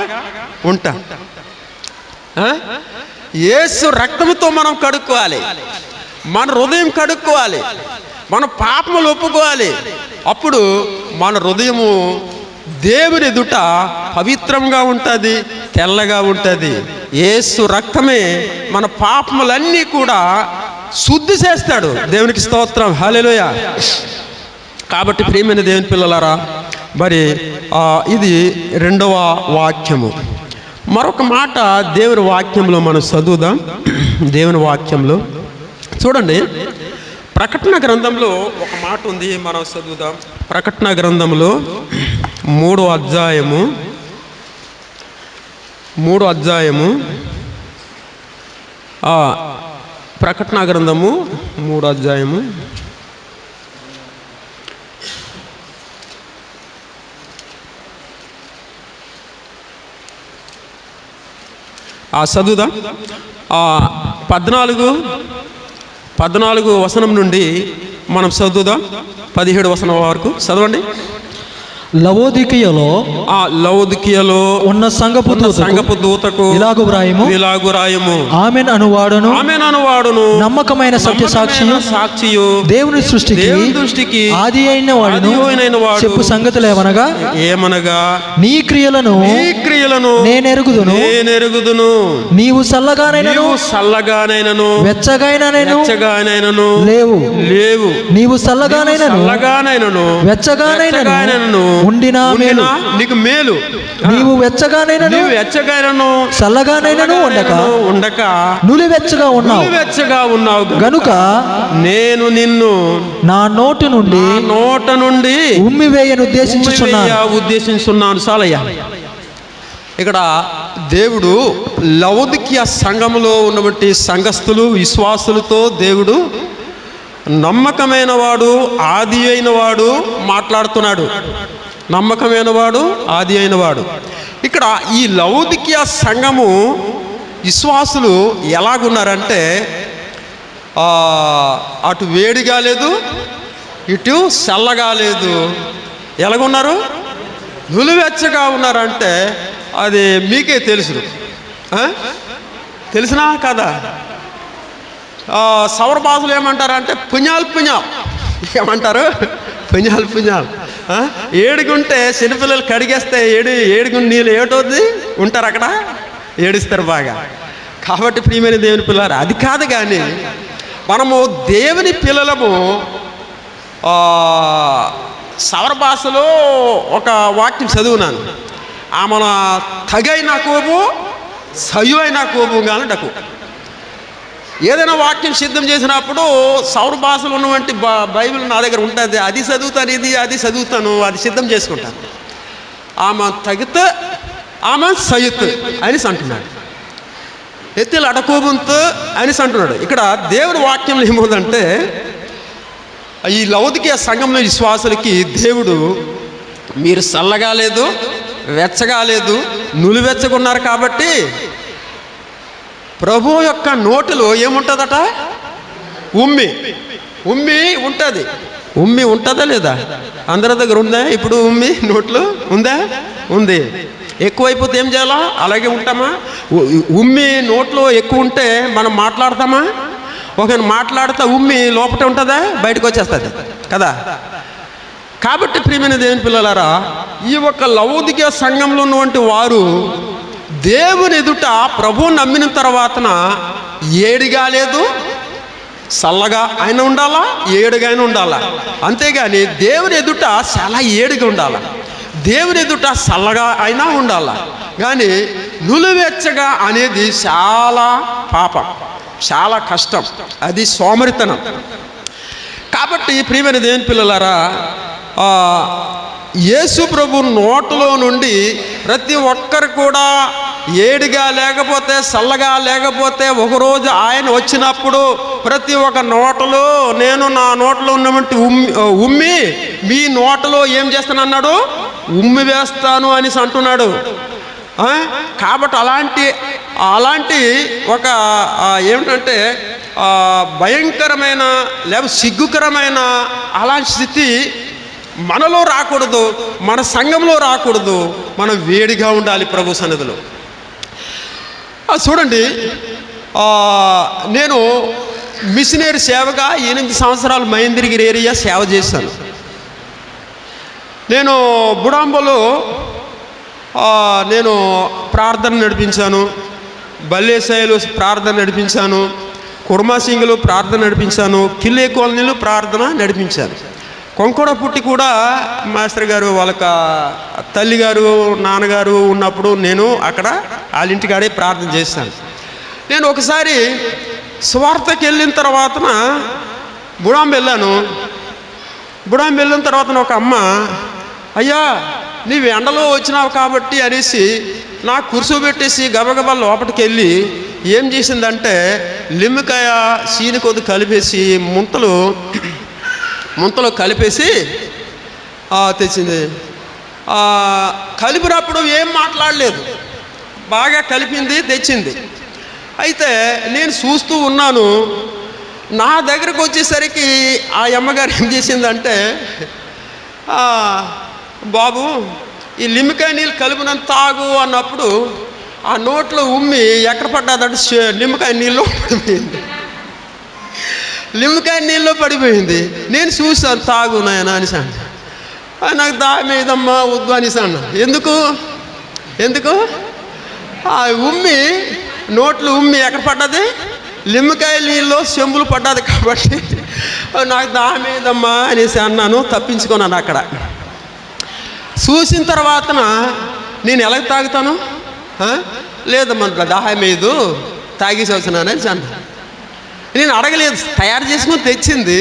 ఉంటాం. యేసు రక్తంతో మనం కడుక్కోవాలి, మన హృదయం కడుక్కోవాలి, మన పాపములు ఒప్పుకోవాలి. అప్పుడు మన హృదయము దేవుని ఎదుట పవిత్రంగా ఉంటుంది, తెల్లగా ఉంటుంది. యేసు రక్తమే మన పాపములన్నీ కూడా శుద్ధి చేస్తాడు. దేవునికి స్తోత్రం, హల్లెలూయా. కాబట్టి ప్రియమైన దేవుని పిల్లలారా, మరి ఇది రెండవ వాక్యము. మరొక మాట దేవుని వాక్యంలో మనం చదువుదాం. దేవుని వాక్యంలో చూడండి, ప్రకటన గ్రంథంలో ఒక మాట ఉంది, మనం చదువుదాం. ప్రకటన గ్రంథంలో 3వ అధ్యాయము ప్రకటన గ్రంథము 3వ అధ్యాయము చదువుదాం. 14 వచనం నుండి మనం చదువుదాం. 17 వచనం వరకు చదవండి. లవోదికయలో ఉన్న సంఘపు దూతకు ఇలాగు వ్రాయము, ఆమెన్ అనువాడును నమ్మకమైన సత్య సాక్షియు దేవుని దృష్టికి ఆది అయిన వాడును చెప్పు సంగతులు ఏమనగా నీ క్రియలను నేనెరుగుదును, నీవు సల్లగానైనను వెచ్చగానైనను లేవు, నీవు సల్లగానైనను వెచ్చగానైనను ఉండినా మేలు, నీకు మేలు. నీవు వెచ్చగానైనను చల్లగానైనను ఉండక నులివెచ్చగా ఉన్నావు గనుక నేను నిన్ను నా నోట నుండి ఉమ్మివేయను ఉద్దేశించున్నాను. చాలయ్యా. ఇక్కడ దేవుడు లవోదికీయ సంఘములో ఉన్నటువంటి సంఘస్థులు విశ్వాసులతో దేవుడు నమ్మకమైన వాడు, ఆది అయిన వాడు మాట్లాడుతున్నాడు. నమ్మకమైన వాడు, ఆది అయిన వాడు. ఇక్కడ ఈ లవోదికీయ సంఘము విశ్వాసులు ఎలాగున్నారంటే, అటు వేడిగా లేదు, ఇటు చల్లగా లేదు. ఎలాగున్నారు? నులివెచ్చగా ఉన్నారంటే అది మీకే తెలుసు. తెలిసినా కదా? సౌర భాషలు ఏమంటారంటే పుణ్యాలు ఏమంటారు? పుణ్యాలు ఏడుగుంటే చిన్నపిల్లలు కడిగేస్తే ఏడుగుండి నీళ్ళు ఏటవుద్ది ఉంటారు, అక్కడ ఏడుస్తారు బాగా. కాబట్టి ప్రియమైన దేవుని పిల్లలు అది కాదు, కానీ మనము దేవుని పిల్లలము. సౌర భాషలో ఒక వాక్యం చదువునాను. మన తగైన కోపు సయువైన కోపు కానీ డకు. ఏదైనా వాక్యం సిద్ధం చేసినప్పుడు సౌర భాషలో ఉన్నటువంటి బైబిల్ నా దగ్గర ఉంటుంది. అది చదువుతాను, అది సిద్ధం చేసుకుంటాను. ఆమె తగితే ఆమె సయుత్ అని అంటున్నాడు. ఎత్తిలు అడకోబంతు అని అంటున్నాడు. ఇక్కడ దేవుని వాక్యంలో ఏముందంటే, ఈ లవోదికీయ సంఘంలో విశ్వాసులకి దేవుడు మీరు చల్లగా లేదు, వెచ్చగా లేదు, నులివెచ్చగున్నారు కాబట్టి ప్రభు యొక్క నోటిలో ఏముంటుందట? ఉమ్మి ఉంటుంది. ఉమ్మి ఉంటుందా లేదా? అందరి దగ్గర ఉందా ఇప్పుడు ఉమ్మి? నోట్లో ఉందా? ఉంది. ఎక్కువైపోతే ఏం చేయాలా? అలాగే ఉంటామా? ఉమ్మి నోట్లో ఎక్కువ ఉంటే మనం మాట్లాడతామా? ఒక మాట్లాడితే ఉమ్మి లోపట ఉంటుందా? బయటకు వచ్చేస్తుంది కదా. కాబట్టి ప్రియమైన దేవుని పిల్లలారా, ఈ యొక్క లవోదికీయ సంఘంలో ఉన్నటువంటి వారు దేవుని ఎదుట ప్రభువు నమ్మిన తర్వాతన ఏడిగా లేదు, చల్లగా అయినా ఉండాలా, ఏడుగా అయినా ఉండాలా. అంతేగాని దేవుని ఎదుట చాలా ఏడుగా ఉండాలా, దేవుని ఎదుట చల్లగా అయినా ఉండాలా. కానీ నులివెచ్చగా అనేది చాలా పాపం, చాలా కష్టం, అది సోమరితనం. కాబట్టి ప్రియమైన దేవుని పిల్లలారా, యేసు ప్రభు నోట్లో నుండి ప్రతి ఒక్కరు కూడా ఏడిగా లేకపోతే చల్లగా లేకపోతే ఒకరోజు ఆయన వచ్చినప్పుడు ప్రతి ఒక్క నోటలో నేను నా నోట్లో ఉన్నటువంటి ఉమ్మి మీ నోటలో ఏం చేస్తానన్నాడు? ఉమ్మి వేస్తాను అని అంటున్నాడు. కాబట్టి అలాంటి ఒక ఏమిటంటే భయంకరమైన లేక సిగ్గుకరమైన అలాంటి స్థితి మనలో రాకూడదు, మన సంఘంలో రాకూడదు. మనం వేడిగా ఉండాలి ప్రభు సన్నిధిలో. చూడండి, నేను మిషనరీ సేవగా 8 సంవత్సరాలు మహేంద్రగిరి ఏరియా సేవ చేశాను. నేను బుడాంబలో నేను ప్రార్థన నడిపించాను, బల్లేసాయిలో ప్రార్థన నడిపించాను, కుర్మాసింగ్లో ప్రార్థన నడిపించాను, కిల్లే కాలనీలో ప్రార్థన నడిపించాను. కొంకొడ పుట్టి కూడా మాస్టర్ గారు వాళ్ళ తల్లిగారు నాన్నగారు ఉన్నప్పుడు నేను అక్కడ వాళ్ళ ఇంటికాడే ప్రార్థన చేశాను. నేను ఒకసారి సువార్తకి వెళ్ళిన తర్వాతన బుడాం వెళ్ళాను. బుడాం వెళ్ళిన తర్వాత ఒక అమ్మ, అయ్యా నీవు ఎండలో వచ్చినావు కాబట్టి అనేసి నాకు కూర్చోబెట్టేసి గబగబా లోపలికి వెళ్ళి ఏం చేసిందంటే లిమ్మికాయ సీని కొద్ది కలిపేసి ముంతలో కలిపేసి తెచ్చింది. కలిపినప్పుడు ఏం మాట్లాడలేదు, బాగా కలిపింది, తెచ్చింది. అయితే నేను చూస్తూ ఉన్నాను. నా దగ్గరకు వచ్చేసరికి ఆ అమ్మగారు ఏం చేసిందంటే, బాబు ఈ లిమ్మికాయ నీళ్ళు కలిపినంత తాగు అన్నప్పుడు ఆ నోట్లో ఉమ్మి ఎక్కడ పడ్డాదంటే నిమ్మకాయ నీళ్ళు పడిపోయింది. లిమ్మికాయ నీళ్ళు పడిపోయింది. నేను చూసాను, తాగు నాయన అనిసాను. నాకు దామేదమ్మా వద్దు అనిసాను. ఎందుకు ఆ ఉమ్మి నోట్లో ఉమ్మి ఎక్కడ పడ్డది? లిమ్మికాయ నీళ్ళు చెంబులు పడ్డది కాబట్టి నాకు దామేదమ్మా అనేసి అన్నాను, తప్పించుకున్నాను. అక్కడ చూసిన తర్వాత నేను ఎలా తాగుతాను? లేదమ్మా దాహం లేదు, తాగేసి వచ్చినానని అన్నా. నేను అడగలేదు, తయారు చేసుకుని తెచ్చింది.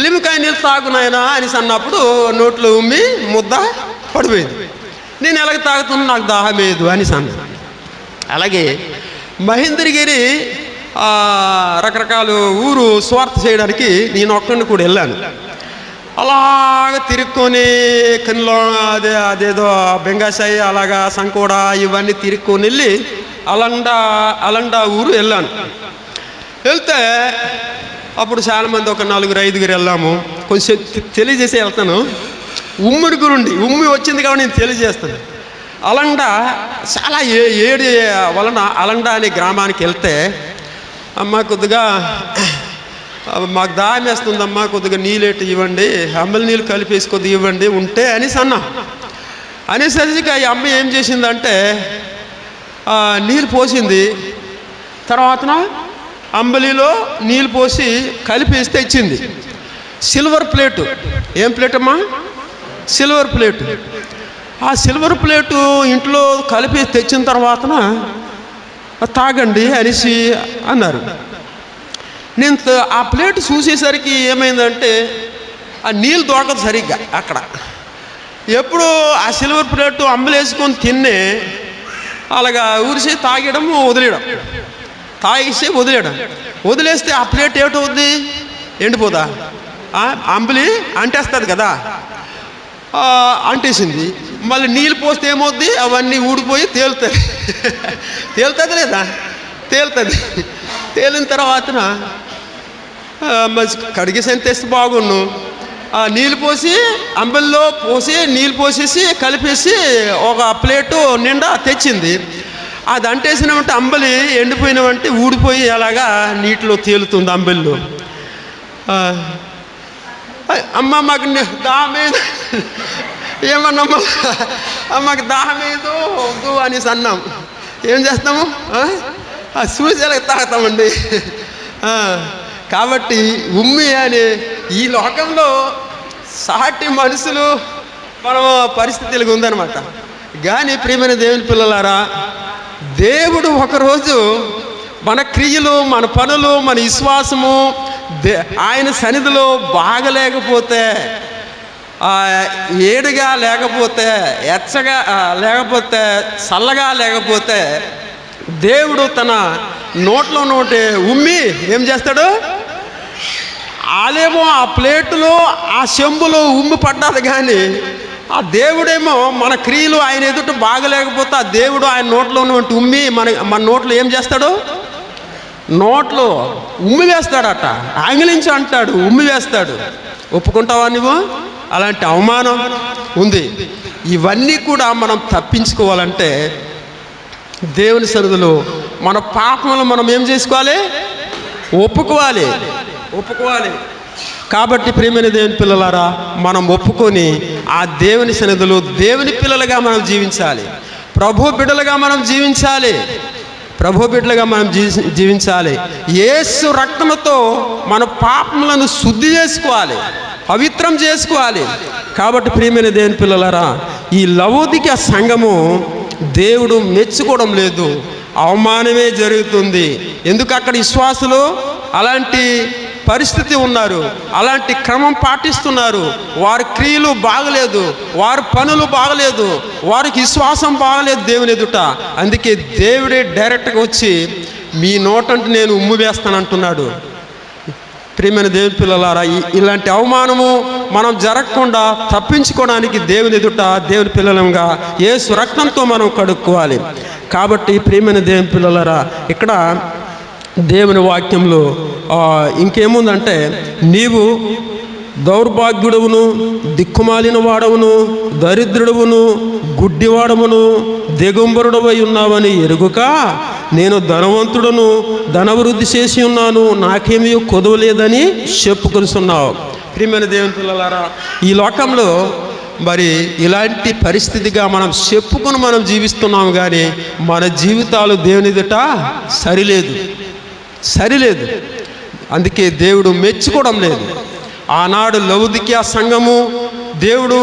లిమ్మికాయ నీళ్ళు తాగునాయనా అనేసి అన్నప్పుడు నోట్లో ఉమ్మి ముద్ద పడిపోయింది. నేను ఎలాగ తాగుతున్నా, నాకు దాహం లేదు అనేసి అన్నా. అలాగే మహేంద్రగిరి రకరకాల ఊరు స్వార్థ చేయడానికి నేను ఒక్కడిని కూడా వెళ్ళాను. అలాగ తిరుక్కొని కన్లో అదేదో బెంగాసాయి అలాగా సంకోడ ఇవన్నీ తిరుక్కొని వెళ్ళి అలండా ఊరు వెళ్ళాను. వెళ్తే అప్పుడు చాలామంది ఒక 4-5 వెళ్ళాము. కొంచెం తెలియజేసి వెళ్తాను. ఉమ్మిడి గురుండి ఉమ్మి వచ్చింది కాబట్టి నేను తెలియజేస్తాను. అలండా చాలా ఏడు వలన అలండా అనే గ్రామానికి వెళ్తే, అమ్మ కొద్దిగా మాకు దాహం వేస్తుందమ్మా, కొద్దిగా నీళ్ళేటి ఇవ్వండి, అంబలి నీళ్ళు కలిపేసి కొద్దిగా ఇవ్వండి ఉంటే అనేసి అన్నా. అనేసరికి ఆ అమ్మ ఏం చేసిందంటే నీళ్ళు పోసింది. తర్వాత అంబలిలో నీళ్ళు పోసి కలిపేస్తే ఇచ్చింది. Silver plate. ఏం ప్లేట్ అమ్మా? Silver plate. ఆ సిల్వర్ ప్లేటు ఇంట్లో కలిపేసి తెచ్చిన తర్వాత తాగండి అనేసి అన్నారు. నేను ఆ ప్లేట్ చూసేసరికి ఏమైందంటే ఆ నీళ్ళు దొరకదు సరిగ్గా అక్కడ. ఎప్పుడు ఆ సిల్వర్ ప్లేటు అంబలేసుకొని తిన్నే అలాగా ఊరిసి తాగడం వదిలేయడం, తాగేసి వదిలేస్తే ఆ ప్లేట్ ఏమిటవుద్ది? ఎండిపోదా? అంబలి అంటేస్తుంది కదా, అంటేసింది. మళ్ళీ నీళ్ళు పోస్తే ఏమవుద్ది? అవన్నీ ఊడిపోయి తేలుతుంది. తేలుతుంది లేదా? తేలుతుంది. తేలిన తర్వాత కడిగేసి తెస్తే బాగుండు. నీళ్ళు పోసి అంబలిలో పోసి నీళ్ళు పోసేసి కలిపేసి ఒక ప్లేటు నిండా తెచ్చింది. అది అంటేసినామంటే అంబలి ఎండిపోయినామంటే ఊడిపోయి అలాగా నీటిలో తేలుతుంది అంబలిలో. అమ్మ మాకు దాహమేదు, ఏమన్నమ్మా మాకు దాహమేదు వద్దు అనేసి అన్నాం. ఏం చేస్తాము? సూచనలకు తాగుతామండి. కాబట్టి ఉమ్మి అని ఈ లోకంలో సాటి మనుషులు మన పరిస్థితులుగా ఉందన్నమాట. కానీ ప్రియమైన దేవుని పిల్లలారా, దేవుడు ఒకరోజు మన క్రియలు, మన పనులు, మన విశ్వాసము ఆయన సన్నిధిలో బాగలేకపోతే, ఏడుగా లేకపోతే, ఎచ్చగా లేకపోతే, చల్లగా లేకపోతే దేవుడు తన నోట్లో ఉమ్మి ఏం చేస్తాడు? ఆలేమో ఆ ప్లేటులో ఆ చెంబులో ఉమ్మి పడ్డాది. కానీ ఆ దేవుడేమో మన క్రియలు ఆయన ఎదుట బాగలేకపోతే ఆ దేవుడు ఆయన నోట్లో ఉమ్మి మన నోట్లో ఏం చేస్తాడు? నోట్లో ఉమ్మి వేస్తాడట. ఆంగ్లించి అంటాడు, ఉమ్మి వేస్తాడు. ఒప్పుకుంటావా నువ్వు? అలాంటి అవమానం ఉంది. ఇవన్నీ కూడా మనం తప్పించుకోవాలంటే దేవుని సన్నిధిలో మన పాపములు మనం ఏం చేసుకోవాలి? ఒప్పుకోవాలి. కాబట్టి ప్రియమైన దేవుని పిల్లలారా, మనం ఒప్పుకొని ఆ దేవుని సన్నిధిలో దేవుని పిల్లలుగా మనం జీవించాలి. ప్రభు బిడ్డలుగా మనం జీవించాలి. యేసు రక్తముతో మన పాపములను శుద్ధి చేసుకోవాలి, పవిత్రం చేసుకోవాలి. కాబట్టి ప్రియమైన దేవుని పిల్లలారా, ఈ లవోదిక సంఘము దేవుడు మెచ్చుకోవడం లేదు, అవమానమే జరుగుతుంది. ఎందుకు? అక్కడ విశ్వాసులు అలాంటి పరిస్థితి ఉన్నారు, అలాంటి క్రమం పాటిస్తున్నారు, వారి క్రియలు బాగలేదు, వారి పనులు బాగలేదు, వారికి విశ్వాసం బాగలేదు దేవుని ఎదుట. అందుకే దేవుడే డైరెక్ట్గా వచ్చి మీ నోటంటే నేను ఉమ్ము వేస్తానంటున్నాడు. ప్రియమైన దేవుని పిల్లలారా, ఇలాంటి అవమానము మనం జరగకుండా తప్పించుకోవడానికి దేవుని ఎదుట దేవుని పిల్లలంగా యేసు రక్తంతో మనం కడుక్కోవాలి. కాబట్టి ప్రియమైన దేవుని పిల్లలారా, ఇక్కడ దేవుని వాక్యంలో ఇంకేముందంటే, నీవు దౌర్భాగ్యుడవును, దిక్కుమాలిన వాడవును, దరిద్రుడవును, గుడ్డివాడమును, దిగంబరుడవై ఉన్నావని ఎరుగుక నేను ధనవంతుడును, ధనవృద్ధి చేసి ఉన్నాను, నాకేమీ కొదవలేదని చెప్పుకొనిస్తున్నావు. ప్రియమైన దేవుని పిల్లలారా, ఈ లోకంలో మరి ఇలాంటి పరిస్థితిగా మనం చెప్పుకొని మనం జీవిస్తున్నాము, కానీ మన జీవితాలు దేవుని ఎదుట సరిలేదు. అందుకే దేవుడు మెచ్చుకోవడం లేదు. ఆనాడు లౌదికియా సంఘము దేవుడు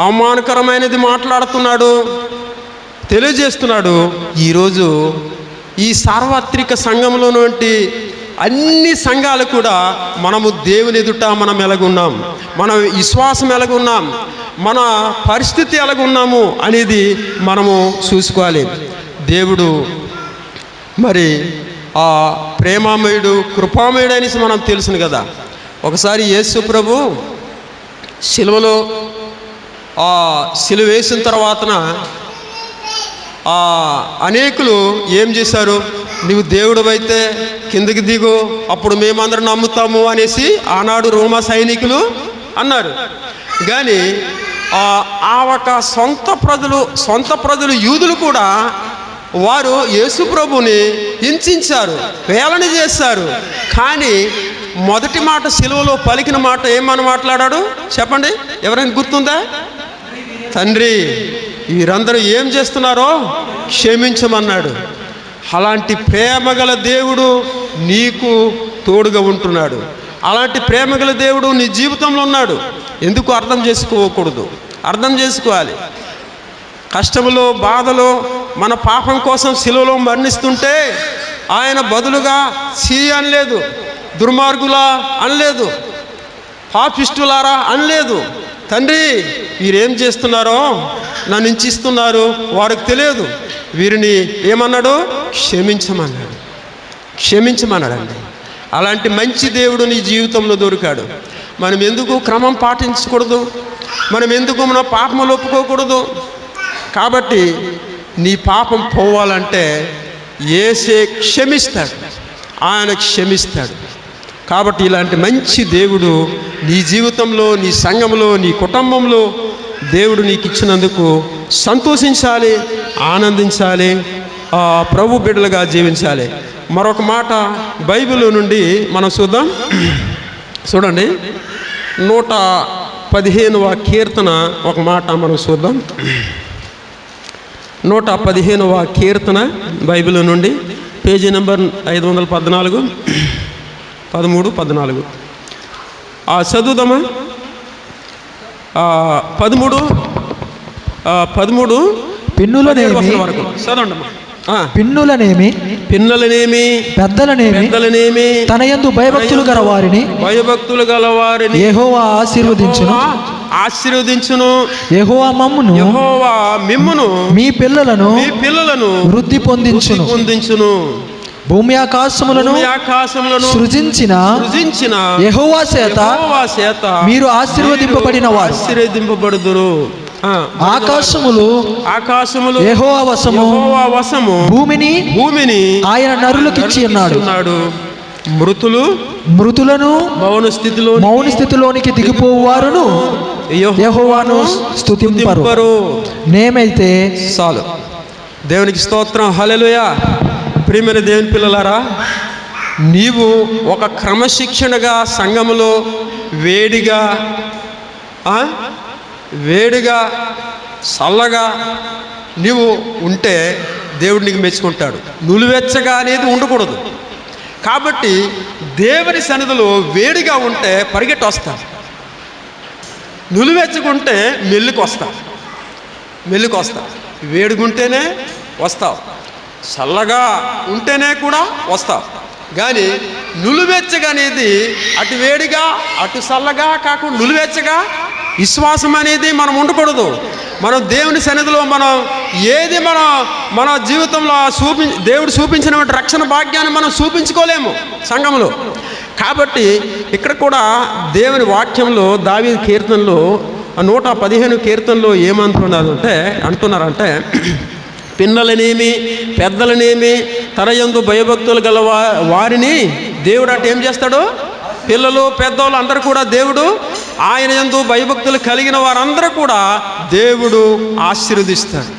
అవమానకరమైనది మాట్లాడుతున్నాడు, తెలియజేస్తున్నాడు. ఈరోజు ఈ సార్వత్రిక సంఘంలోటువంటి అన్ని సంఘాలు కూడా మనము దేవుని ఎదుట మనం ఎలాగున్నాం, మన విశ్వాసం ఎలాగున్నాం, మన పరిస్థితి ఎలాగున్నాము అనేది మనము చూసుకోవాలి. దేవుడు మరి ఆ ప్రేమామయుడు, కృపామయుడు అనేసి మనం తెలుసును కదా. ఒకసారి యేసు ప్రభు సిలువలో సిలువ వేసిన తర్వాతన అనేకులు ఏం చేశారు, నీవు దేవుడు అయితే కిందకి దిగు, అప్పుడు మేమందరం నమ్ముతాము అనేసి ఆనాడు రోమా సైనికులు అన్నారు. కానీ ఒక సొంత ప్రజలు యూదులు కూడా వారు యేసు ప్రభుని హింసించారు, వేలన చేశారు. కానీ మొదటి మాట సిలువలో పలికిన మాట ఏమని మాట్లాడాడు చెప్పండి, ఎవరైనా గుర్తుందా? తండ్రి, వీరందరూ ఏం చేస్తున్నారో క్షమించమన్నాడు. అలాంటి ప్రేమగల దేవుడు నీకు తోడుగా ఉంటున్నాడు. అలాంటి ప్రేమగల దేవుడు నీ జీవితంలో ఉన్నాడు. ఎందుకు అర్థం చేసుకోకూడదు? అర్థం చేసుకోవాలి. కష్టములో, బాధలో మన పాపం కోసం సిలువలో మరణిస్తుంటే ఆయన బదులుగా అనలేదు, దుర్మార్గులా అనలేదు, పాపిష్టులారా అనలేదు. తండ్రి, వీరేం చేస్తున్నారో నన్ను హింసిస్తున్నారు, వారికి తెలియదు, వీరిని ఏమన్నాడు? క్షమించమన్నాడండి. అలాంటి మంచి దేవుడు నీ జీవితంలో దొరికాడు. మనం ఎందుకు క్రమం పాటించకూడదు? మనం ఎందుకు మన పాపములు ఒప్పుకోకూడదు? కాబట్టి నీ పాపం పోవాలంటే యేసే క్షమిస్తాడు, ఆయన క్షమిస్తాడు. కాబట్టి ఇలాంటి మంచి దేవుడు నీ జీవితంలో, నీ సంఘంలో, నీ కుటుంబంలో దేవుడు నీకు ఇచ్చినందుకు సంతోషించాలి, ఆనందించాలి, ప్రభు బిడ్డలుగా జీవించాలి. మరొక మాట బైబిల్ నుండి మనం చూద్దాం. చూడండి, 115వ కీర్తన ఒక మాట మనం చూద్దాం. 115వ కీర్తన బైబిల్ నుండి పేజీ నెంబర్ 514, 13, 14 చదువుదామా? 13 పిన్నులనేమి వరకు చదవండమ్మా. పిన్నులనేమి పెద్దలనేమి తన యందు భయభక్తులు గల వారిని యెహోవా ఆశీర్వదించును. యెహోవా మిమ్మును మీ పిల్లలను వృద్ధి పొందించును. భూమి ఆకాశములను సృజించిన యెహోవా చేత మీరు ఆశీర్వదింపబడుదురు. ఆకాశములు యెహోవా వశము, భూమిని ఆయన నరులకు ఇచ్చి ఉన్నాడు. మృతులను మౌన స్థితిలోనికి దిగిపోవు వారును యెహోవాను స్తుతింపరు. నేమైతే చాలు. దేవునికి స్తోత్రం, హల్లెలూయా. ప్రియమైన దేవుని పిల్లలారా, నీవు ఒక క్రమశిక్షణగా సంఘములో వేడిగా చల్లగా నీవు ఉంటే దేవుడు నీకు మెచ్చుకుంటాడు. నులివెచ్చగా అనేది ఉండకూడదు. కాబట్టి దేవుని సన్నిధిలో వేడిగా ఉంటే పరిగెట్టి వస్తా, నులివెచ్చుకుంటే మెల్లికి వస్తా. వేడిగుంటేనే వస్తావు, చల్లగా ఉంటేనే కూడా వస్తావు. కానీ నులివెచ్చగా అనేది అటు వేడిగా అటు చల్లగా కాకుండా నులివెచ్చగా విశ్వాసం అనేది మనం ఉండకూడదు. మనం దేవుని సన్నిధిలో మనం ఏది మన జీవితంలో దేవుడు చూపించిన రక్షణ భాగ్యాన్ని మనం చూపించుకోలేము సంఘంలో. కాబట్టి ఇక్కడ కూడా దేవుని వాక్యంలో దావీదు కీర్తనలో 115 కీర్తనలో అంటున్నారంటే పిన్నలనేమి పెద్దలనేమి తన యందు భయభక్తులు గల వారిని దేవుడు అటు ఏం చేస్తాడు? పిల్లలు పెద్దవాళ్ళు అందరూ కూడా దేవుడు ఆయన యందు భయభక్తులు కలిగిన వారందరూ కూడా దేవుడు ఆశీర్వదిస్తాడు,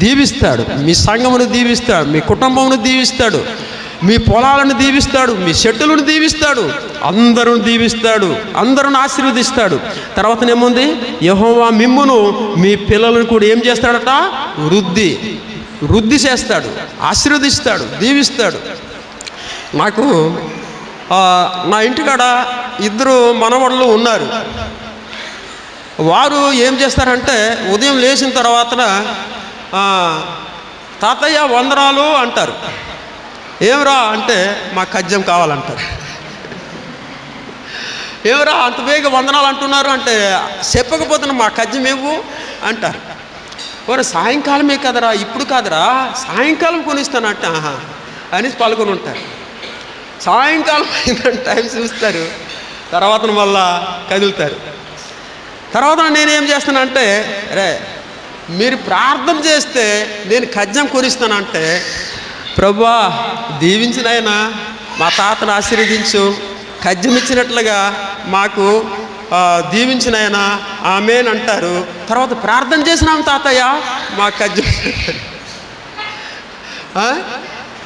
దీవిస్తాడు. మీ సంఘమును దీవిస్తాడు, మీ కుటుంబమును దీవిస్తాడు, మీ పొలాలను దీవిస్తాడు, మీ చెట్టులను దీవిస్తాడు, అందరూ దీవిస్తాడు, అందరూ ఆశీర్వదిస్తాడు. తర్వాత ఏముంది? యెహోవా మిమ్మును మీ పిల్లలను కూడా ఏం చేస్తాడట? వృద్ధి చేస్తాడు, ఆశీర్వదిస్తాడు, దీవిస్తాడు. నాకు నా ఇంటికాడ 2 మనవళ్ళు ఉన్నారు. వారు ఏం చేస్తారంటే ఉదయం లేచిన తర్వాత తాతయ్య వందనాలు అంటారు. ఏమరా అంటే మా కజ్జం కావాలంటారు. ఏమరా అంత వేగ వందనాలు అంటున్నారు అంటే చెప్పకపోతున్నా మా కజ్జం ఇవ్వు అంటారు. వారు సాయంకాలమే కదరా, ఇప్పుడు కాదురా, సాయంకాలం కొనిస్తానంట అని పలుకొని ఉంటారు. సాయంకాలం అయిందని టైం చూస్తారు, తర్వాత మళ్ళా కదులుతారు. తర్వాత నేనేం చేస్తానంటే రే మీరు ప్రార్థన చేస్తే నేను కజ్జం కొనిస్తానంటే ప్రభువా దీవించినైనా మా తాతను ఆశీర్వదించు, కజ్జం ఇచ్చినట్లుగా మాకు దీవించినైనా ఆమేన్ అంటారు. తర్వాత ప్రార్థన చేసినాం తాతయ్య మా కజ్జం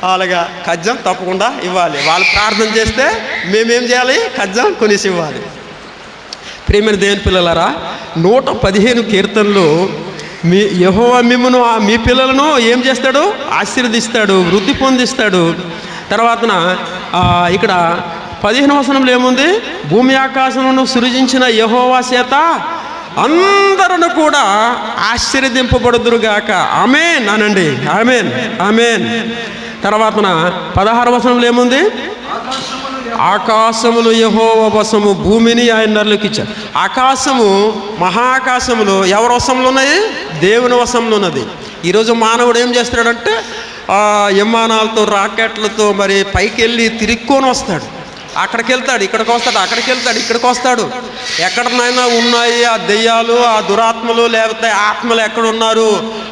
అలాగా కజ్జం తప్పకుండా ఇవ్వాలి. వాళ్ళు ప్రార్థన చేస్తే మేమేం చేయాలి? కజ్జం కొనేసి ఇవ్వాలి. ప్రియమైన దేవుని పిల్లలారా, 115 కీర్తనలు యెహోవా మిమ్మును మీ పిల్లలను ఏం చేస్తాడు? ఆశీర్వదిస్తాడు, వృద్ధి పొందిస్తాడు. తర్వాతన ఇక్కడ 15వ వచనంలో ఏముంది? భూమి ఆకాశమును సృజించిన యెహోవా చేత అందరూ కూడా ఆశీర్వదింపబడుదురుగాక. ఆమేన్ అనండి. ఆమేన్, ఆమేన్. తర్వాతన 16వ వచనంలో ఏముంది? ఆకాశములు యెహోవా వశము, భూమిని ఆయన నరులకు ఇచ్చారు. ఆకాశము, మహాకాశములు ఎవరి వశంలో ఉన్నాయి? దేవుని వశంలో ఉన్నది. ఈరోజు మానవుడు ఏం చేస్తున్నాడంటే విమానాలతో రాకెట్లతో మరి పైకి వెళ్ళి తిరుక్కొని వస్తాడు. అక్కడికి వెళ్తాడు, ఇక్కడికి వస్తాడు, అక్కడికి వెళ్తాడు, ఇక్కడికి వస్తాడు. ఎక్కడనైనా ఉన్నాయి ఆ దెయ్యాలు, ఆ దురాత్మలు, లేకపోతే ఆత్మలు ఎక్కడున్నారు,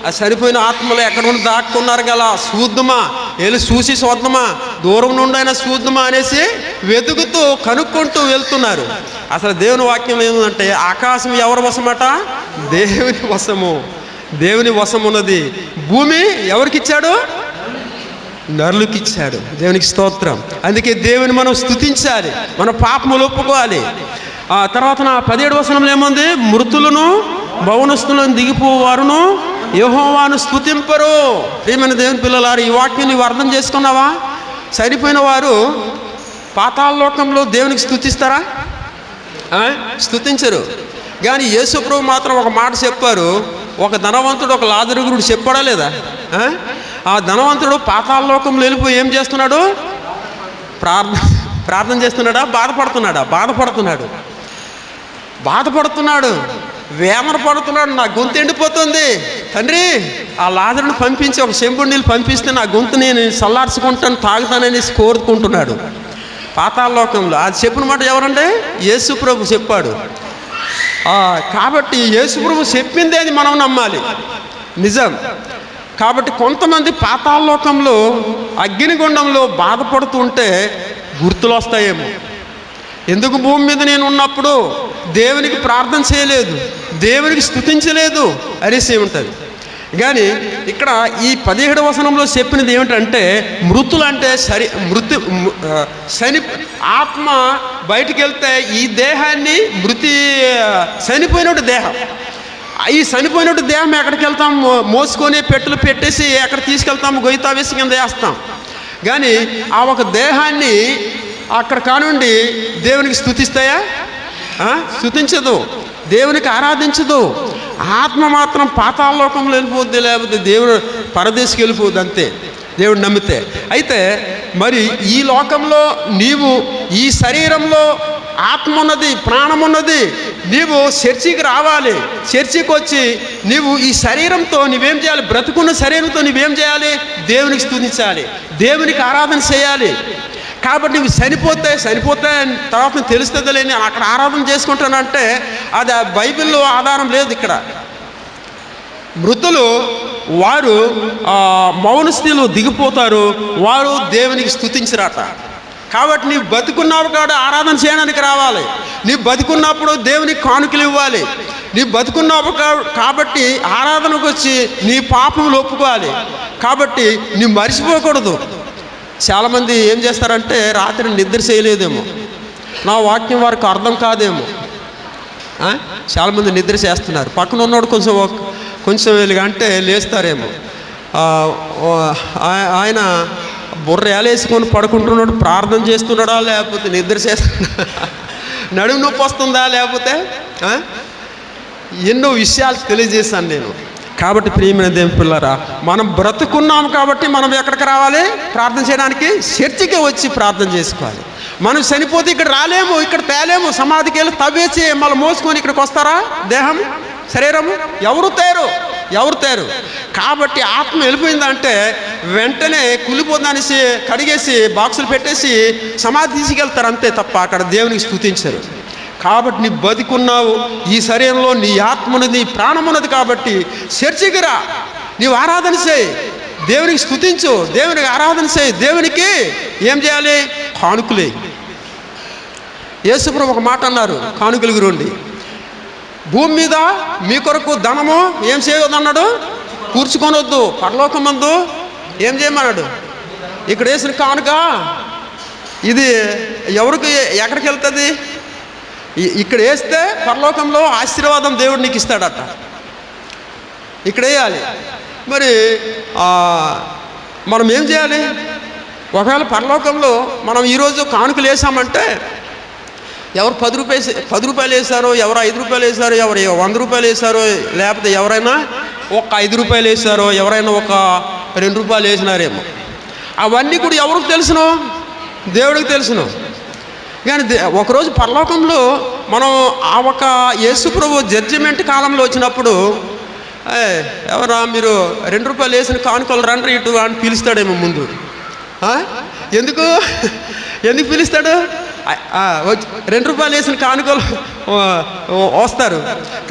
ఆ సరిపోయిన ఆత్మలు ఎక్కడ దాక్కున్నారు గల చూద్దామా, వెళ్ళి చూసి చూద్దామా, దూరం నుండి అయినా చూద్దామా అనేసి వెతుకుతూ కనుక్కుంటూ వెళ్తున్నారు. అసలు దేవుని వాక్యం ఏముందంటే ఆకాశం ఎవరి వశమట? దేవుని వశము. దేవుని వశం ఉన్నది. భూమి ఎవరికి ఇచ్చాడు? నరులకు ఇచ్చాడు. దేవునికి స్తోత్రం. అందుకే దేవుని మనం స్తుతించాలి, మన పాపములు ఒప్పుకోవాలి. ఆ తర్వాత 17వ వచనంలో ఏముంది? మృతులను భవనస్తులను దిగిపోవారును యెహోవాను స్తుతింపరు. ప్రియమైన దేవుని పిల్లలారు, ఈ వాక్యం నీవు అర్థం చేసుకున్నావా? చనిపోయిన వారు పాతాళలోకంలో దేవునికి స్తుతిస్తారా? స్తుతించరు. కానీ యేసు ప్రభు మాత్రం ఒక మాట చెప్పారు. ఒక ధనవంతుడు ఒక లాజరు చెప్పాడా లేదా? ఆ ధనవంతుడు పాతాళలోకంలో వెళ్ళిపోయి ఏం చేస్తున్నాడు? ప్రార్థన చేస్తున్నాడా? బాధపడుతున్నాడు, వేమన పడుతున్నాడు. నా గొంతు ఎండిపోతుంది తండ్రి, ఆ లాజరుని పంపించి ఒక చెంబుడు నీళ్ళు పంపిస్తే నా గొంతు నేను చల్లార్చుకుంటాను, తాగుతాననేసి కోరుకుంటున్నాడు పాతాళలోకంలో. అది చెప్పిన మాట ఎవరంటే యేసు ప్రభు చెప్పాడు. కాబట్టి యేసు ప్రభు చెప్పిందే అది మనం నమ్మాలి, నిజం. కాబట్టి కొంతమంది పాతాళలోకంలో అగ్నిగుండంలో బాధపడుతుంటే గుర్తులు వస్తాయేమో. ఎందుకు భూమి మీద నేను ఉన్నప్పుడు దేవునికి ప్రార్థన చేయలేదు, దేవునికి స్తుతించలేదు అనేసి ఉంటుంది. కానీ ఇక్కడ ఈ 17వ వచనంలో చెప్పినది ఏమిటంటే మృతులు అంటే ఆత్మ బయటికి వెళ్తే ఈ దేహాన్ని చనిపోయినట్టు దేహం, ఈ చనిపోయినట్టు దేహం ఎక్కడికి వెళ్తాం? మోసుకొని పెట్టులు పెట్టేసి ఎక్కడ తీసుకెళ్తాము? గొయ్యితా వేసి కింద వేస్తాం. కానీ ఆ ఒక దేహాన్ని అక్కడ కానుండి దేవునికి స్తుతిస్తాయా? స్తుతించదు, దేవునికి ఆరాధించదు. ఆత్మ మాత్రం పాతాళలోకంలో వెళ్ళిపోద్ది, లేకపోతే దేవుడు పరదేశికి వెళ్ళిపోద్ది, అంతే. దేవుడు నమ్మితే. అయితే మరి ఈ లోకంలో నీవు ఈ శరీరంలో ఆత్మ ఉన్నది, ప్రాణం ఉన్నది. నీవు చర్చికి రావాలి. చర్చికి వచ్చి నీవు ఈ శరీరంతో నువ్వేం చేయాలి? బ్రతుకున్న శరీరంతో నువ్వేం చేయాలి? దేవునికి స్తుతించాలి, దేవునికి ఆరాధన చేయాలి. కాబట్టి నువ్వు చనిపోతే తర్వాత తెలుస్తుందో లేని అక్కడ ఆరాధన చేసుకుంటానంటే అది ఆ బైబిల్లో ఆధారం లేదు. ఇక్కడ మృతులు వారు మౌన స్థితిలో దిగిపోతారు, వారు దేవునికి స్తుతించరాట. కాబట్టి నీవు బతుకున్నావు కాదు ఆరాధన చేయడానికి రావాలి. నీవు బతుకున్నప్పుడు దేవునికి కానుకలు ఇవ్వాలి. నీవు బతుకున్నావు కాబట్టి ఆరాధనకు వచ్చి నీ పాపములు ఒప్పుకోవాలి. కాబట్టి నీవు మర్చిపోకూడదు. చాలామంది ఏం చేస్తారంటే రాత్రి నిద్ర చేయలేదేమో, నా వాక్యం వారికి అర్థం కాదేమో. చాలామంది నిద్ర చేస్తున్నారు. పక్కన ఉన్నవాడు కొంచెం వెలుగు అంటే లేస్తారేమో. ఆయన బుర్ర ఏలేసుకొని పడుకుంటున్నాడు, ప్రార్థన చేస్తున్నాడా లేకపోతే నిద్ర చేస్తున్నాడా, నడుము నొప్పి వస్తుందా లేకపోతే ఎన్నో విషయాలు తెలియజేశాను నేను. కాబట్టి ప్రియమైన దేవుని పిల్లరా, మనం బ్రతుకున్నాము కాబట్టి మనం ఎక్కడికి రావాలి? ప్రార్థన చేయడానికి చర్చికి వచ్చి ప్రార్థన చేసుకోవాలి. మనం చనిపోతే ఇక్కడ రాలేము, ఇక్కడ తేలేము. సమాధికి వెళ్ళి తవ్వేసి మళ్ళీ మోసుకొని ఇక్కడికి వస్తారా? దేహం, శరీరము ఎవరు తేరు. కాబట్టి ఆత్మ వెళ్ళిపోయిందంటే వెంటనే కులిపోతుందనేసి కడిగేసి బాక్సులు పెట్టేసి సమాధి తీసుకెళ్తారు, అంతే తప్ప అక్కడ దేవునికి స్తుతించరు. కాబట్టి నీ బతికున్నావు, ఈ శరీరంలో నీ ఆత్మన్నది, నీ ప్రాణమున్నది. కాబట్టి చర్చికి రా, నీవు ఆరాధన చేయి, దేవునికి స్తుతించు, దేవునికి ఆరాధన చేయి. దేవునికి ఏం చేయాలి? కానుకలే. యేసుప్రభు ఒక మాట అన్నారు కానుకల గురించి. భూమి మీద మీ కొరకు ధనము ఏం చేయవద్దన్నాడు? కూర్చుకొనొద్దు. పరలోకమందు ఏం చేయమన్నాడు? ఇక్కడ వేసిన కానుక ఇది ఎవరికి ఎక్కడికి వెళ్తుంది? ఇక్కడ వేస్తే పరలోకంలో ఆశీర్వాదం దేవుడు నీకు ఇస్తాడట. ఇక్కడ వేయాలి. మరి మనం ఏం చేయాలి? ఒకవేళ పరలోకంలో మనం ఈరోజు కానుకలు వేసామంటే ఎవరు 10 రూపాయలు వేశారో, ఎవరు 5 రూపాయలు వేశారో, ఎవరు 100 రూపాయలు వేశారో, లేకపోతే ఎవరైనా ఒక 5 రూపాయలు వేశారో, ఎవరైనా ఒక 2 రూపాయలు వేసినారేమో, అవన్నీ కూడా ఎవరికి తెలుసును? దేవుడికి తెలుసును. కానీ ఒకరోజు పరలోకంలో మనం ఆ ఒక యేసుప్రభు జడ్జిమెంట్ కాలంలో వచ్చినప్పుడు ఎవరా మీరు 2 రూపాయలు వేసిన కానుకలు రండి ఇటు అని పిలుస్తాడేమో ముందు. ఎందుకు పిలుస్తాడు? 2 రూపాయలు వేసిన కానుకలు వస్తారు.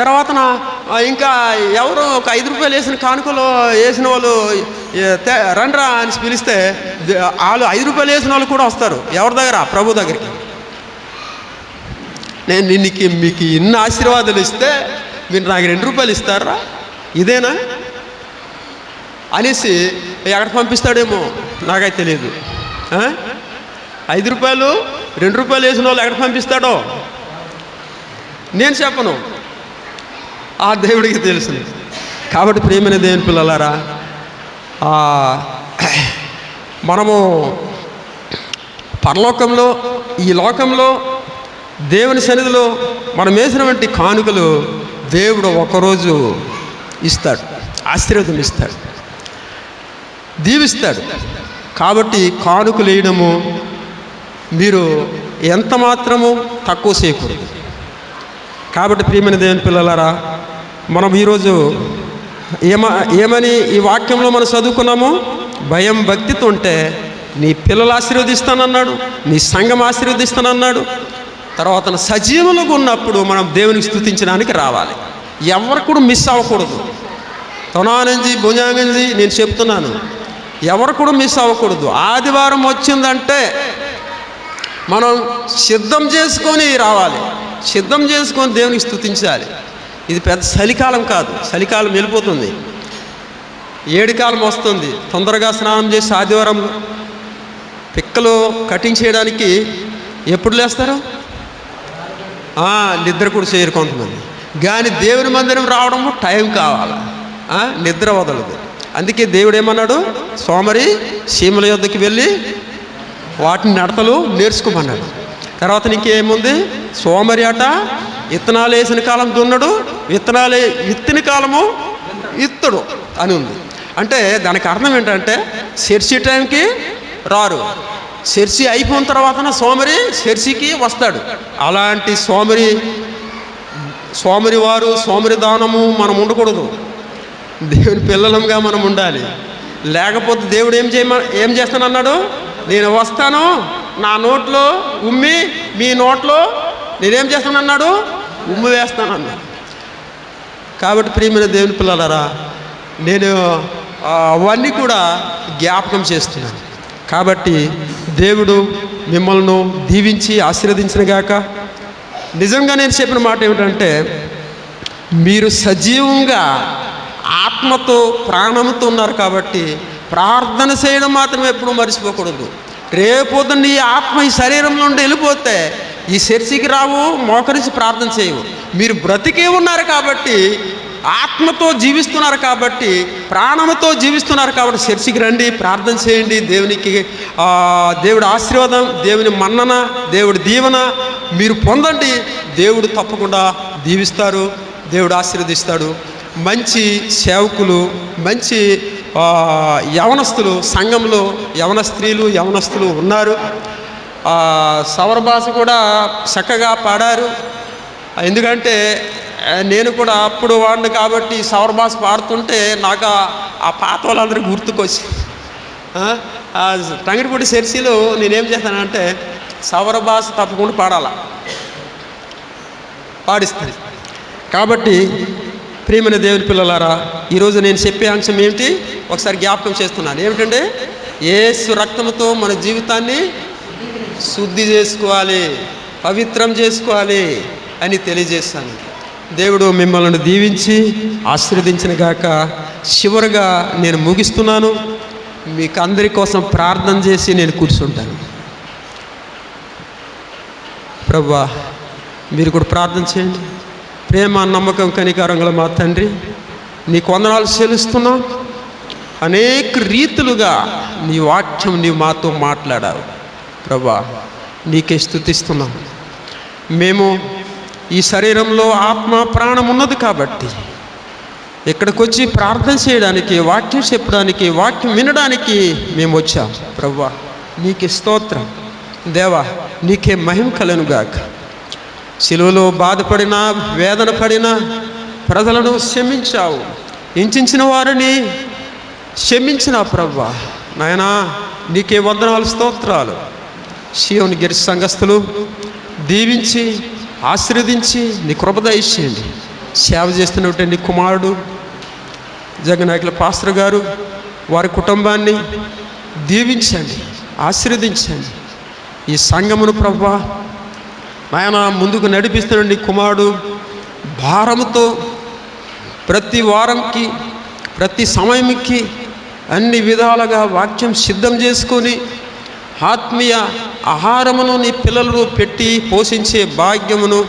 తర్వాత ఇంకా ఎవరు ఒక 5 రూపాయలు వేసిన కానుకలు వేసిన వాళ్ళు రండ్రా అని పిలిస్తే వాళ్ళు 5 రూపాయలు వేసిన వాళ్ళు కూడా వస్తారు. ఎవరి దగ్గర? ప్రభు దగ్గరికి. నేను మీకు ఇన్ని ఆశీర్వాదాలు ఇస్తే మీరు నాకు 2 రూపాయలు ఇస్తారా? ఇదేనా అనేసి ఎక్కడ పంపిస్తాడేమో నాకైతే తెలియదు. 5 రూపాయలు 2 రూపాయలు వేసిన వాళ్ళు ఎక్కడ పంపిస్తాడో నేను చెప్పను, ఆ దేవుడికి తెలుసు. కాబట్టి ప్రియమైన దేవుని పిల్లలారా, మనము పరలోకంలో ఈ లోకంలో దేవుని సన్నిధిలో మనం వేసినటువంటి కానుకలు దేవుడు ఒకరోజు ఇస్తాడు, ఆశీర్వాదం ఇస్తాడు, దీవిస్తాడు. కాబట్టి కానుకలు వేయడము మీరు ఎంత మాత్రము తక్కువ చేయకూడదు. కాబట్టి ప్రియమైన దేవుని పిల్లలారా, మనం ఈరోజు ఏమని ఈ వాక్యంలో మనం చదువుకున్నాము? భయం భక్తితో ఉంటే నీ పిల్లలు ఆశీర్వదిస్తానన్నాడు, నీ సంఘం ఆశీర్వదిస్తానన్నాడు. తర్వాత సజీవులుగా ఉన్నప్పుడు మనం దేవునికి స్తుతించడానికి రావాలి. ఎవరు కూడా మిస్ అవ్వకూడదు. తొనానంజి భుజాంగంజి నేను చెప్తున్నాను, ఎవరు కూడా మిస్ అవ్వకూడదు. ఆదివారం వచ్చిందంటే మనం సిద్ధం చేసుకొని రావాలి, సిద్ధం చేసుకొని దేవునికి స్తుతించాలి. ఇది పెద్ద చలికాలం కాదు, చలికాలం వెళ్ళిపోతుంది, ఏడికాలం వస్తుంది. తొందరగా స్నానం చేసి ఆదివారం పిక్కలు కటింగ్ చేయడానికి ఎప్పుడు లేస్తారు? నిద్ర కూడా చేయరు కొంతమంది. కానీ దేవుని మందిరం రావడం టైం కావాలి, నిద్ర వదలదు. అందుకే దేవుడు ఏమన్నాడు? సోమరి సీమల యొద్దకు వెళ్ళి వాటిని నడతలు నేర్చుకోమన్నాడు. తర్వాత నీకేముంది? సోమరి అట విత్తనాలు వేసిన కాలం దున్నడు, విత్తనాలు విత్తిన కాలము ఇత్తడు అని ఉంది. అంటే దానికి అర్థం ఏంటంటే చర్చి టైంకి రారు, చర్చి అయిపోయిన తర్వాత సోమరి చర్చికి వస్తాడు. అలాంటి సోమరి వారు సోమరి దానము మనం ఉండకూడదు. దేవుని పిల్లలంగా మనం ఉండాలి. లేకపోతే దేవుడు ఏం చేస్తానన్నాడు? నేను వస్తాను, నా నోట్లో ఉమ్మి మీ నోట్లో నేనేం చేస్తానన్నాడు? ఉమ్మి వేస్తానన్నాడు. కాబట్టి ప్రియమైన దేవుని పిల్లలారా, నేను అవన్నీ కూడా జ్ఞాపకం చేస్తున్నాను. కాబట్టి దేవుడు మిమ్మల్ని దీవించి ఆశీర్వదించిన గాక. నిజంగా నేను చెప్పిన మాట ఏమిటంటే, మీరు సజీవంగా ఆత్మతో ప్రాణంతో ఉన్నారు కాబట్టి ప్రార్థన చేయడం మాత్రం ఎప్పుడూ మర్చిపోకూడదు. రేపొద్దు నీ ఆత్మ ఈ శరీరంలో నుండి వెళ్ళిపోతే ఈ చర్చికి రావు, మోకరించి ప్రార్థన చేయవు. మీరు బ్రతికే ఉన్నారు కాబట్టి, ఆత్మతో జీవిస్తున్నారు కాబట్టి, ప్రాణంతో జీవిస్తున్నారు కాబట్టి చర్చికి రండి, ప్రార్థన చేయండి. దేవుడి ఆశీర్వాదం, దేవుని మన్నన, దేవుడి దీవెన మీరు పొందండి. దేవుడు తప్పకుండా దీవిస్తారు, దేవుడు ఆశీర్వదిస్తాడు. మంచి సేవకులు, మంచి యవనస్తులు, సంఘంలో యవన స్త్రీలు యవనస్తులు ఉన్నారు. సవర భాష కూడా చక్కగా పాడారు. ఎందుకంటే నేను కూడా అప్పుడు వాడిని కాబట్టి సవర భాష పాడుతుంటే నాకు ఆ పాత వాళ్ళందరూ గుర్తుకొచ్చి తంగిడిపూడి చర్చిలో నేనేం చేస్తానంటే సవర భాష తప్పకుండా పాడిస్తాను. కాబట్టి ప్రియమైన దేవుని పిల్లలారా, ఈరోజు నేను చెప్పే అంశం ఏమిటి ఒకసారి జ్ఞాపకం చేస్తున్నాను. ఏమిటంటే యేసు రక్తంతో మన జీవితాన్ని శుద్ధి చేసుకోవాలి, పవిత్రం చేసుకోవాలి అని తెలియజేస్తాను. దేవుడు మిమ్మల్ని దీవించి ఆశీర్వదించిన గాక. చివరిగా నేను ముగిస్తున్నాను. మీకు అందరి కోసం ప్రార్థన చేసి నేను కూర్చుంటాను. ప్రభువా, మీరు కూడా ప్రార్థన చేయండి. ప్రేమ, నమ్మకం, కనికరం గల మా తండ్రి, నీకు వందనాలు చెల్లిస్తున్నాం. అనేక రీతులుగా నీ వాక్యం నీవు మాతో మాట్లాడావు ప్రభువా, నీకే స్తుతిస్తున్నాం. మేము ఈ శరీరంలో ఆత్మ ప్రాణం ఉన్నది కాబట్టి ఇక్కడికి వచ్చి ప్రార్థన చేయడానికి, వాక్యం చెప్పడానికి, వాక్యం వినడానికి మేము వచ్చాం ప్రభువా. నీకే స్తోత్రం దేవా, నీకే మహిమ కలుగుగాక. శిలువలో బాధపడిన, వేదన పడిన ప్రజలను క్షమించావు, హింసించిన వారిని క్షమించిన ప్రభువా. నాయనా, నీకే వందనాలు, స్తోత్రాలు. సీయోను గిరి సంఘస్థులు దీవించి ఆశీర్వదించి నీ కృప దయచేయండి. సేవ చేస్తున్నటువంటి నీ కుమారుడు జగనాయకుల పాస్టర్ గారు, వారి కుటుంబాన్ని దీవించండి, ఆశీర్వదించండి. ఈ సంఘమును ప్రభువా ఆయన ముందుకు నడిపిస్తున్న నీ కుమారుడు భారముతో ప్రతి వారంకి, ప్రతి సమయంకి అన్ని విధాలుగా వాక్యం సిద్ధం చేసుకొని ఆత్మీయ ఆహారమును నీ పిల్లలు పెట్టి పోషించే భాగ్యమును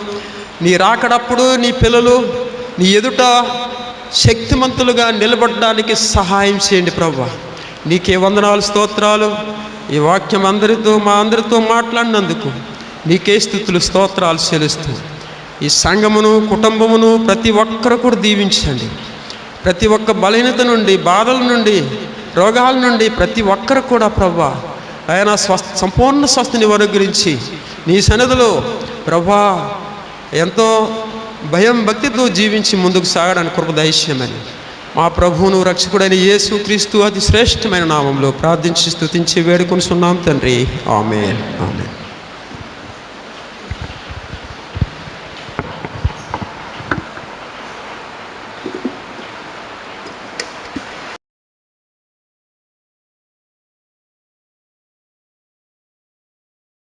నీ రాకడప్పుడు నీ పిల్లలు నీ ఎదుట శక్తిమంతులుగా నిలబడడానికి సహాయం చేయండి ప్రభువా. నీకే వందనాలు, స్తోత్రాలు. ఈ వాక్యం మా అందరితో మాట్లాడినందుకు నీకే స్తుతులు, స్తోత్రాలు చెల్లిస్తూ ఈ సంఘమును, కుటుంబమును ప్రతి ఒక్కరు కూడా దీవించండి. ప్రతి ఒక్క బలహీనత నుండి, బాధల నుండి, రోగాల నుండి ప్రతి ఒక్కరు కూడా ప్రభువా ఆయన సంపూర్ణ స్వస్థని అనుగ్రహించి నీ సన్నిధిలో ప్రభువా ఎంతో భయం భక్తితో జీవించి ముందుకు సాగడానికి కృప దయచేయమని మా ప్రభువును రక్షకుడైన యేసు క్రీస్తు అతి శ్రేష్టమైన నామంలో ప్రార్థించి స్తుతించి వేడుకొనుచున్నాం తండ్రి. ఆమేన్, ఆమేన్.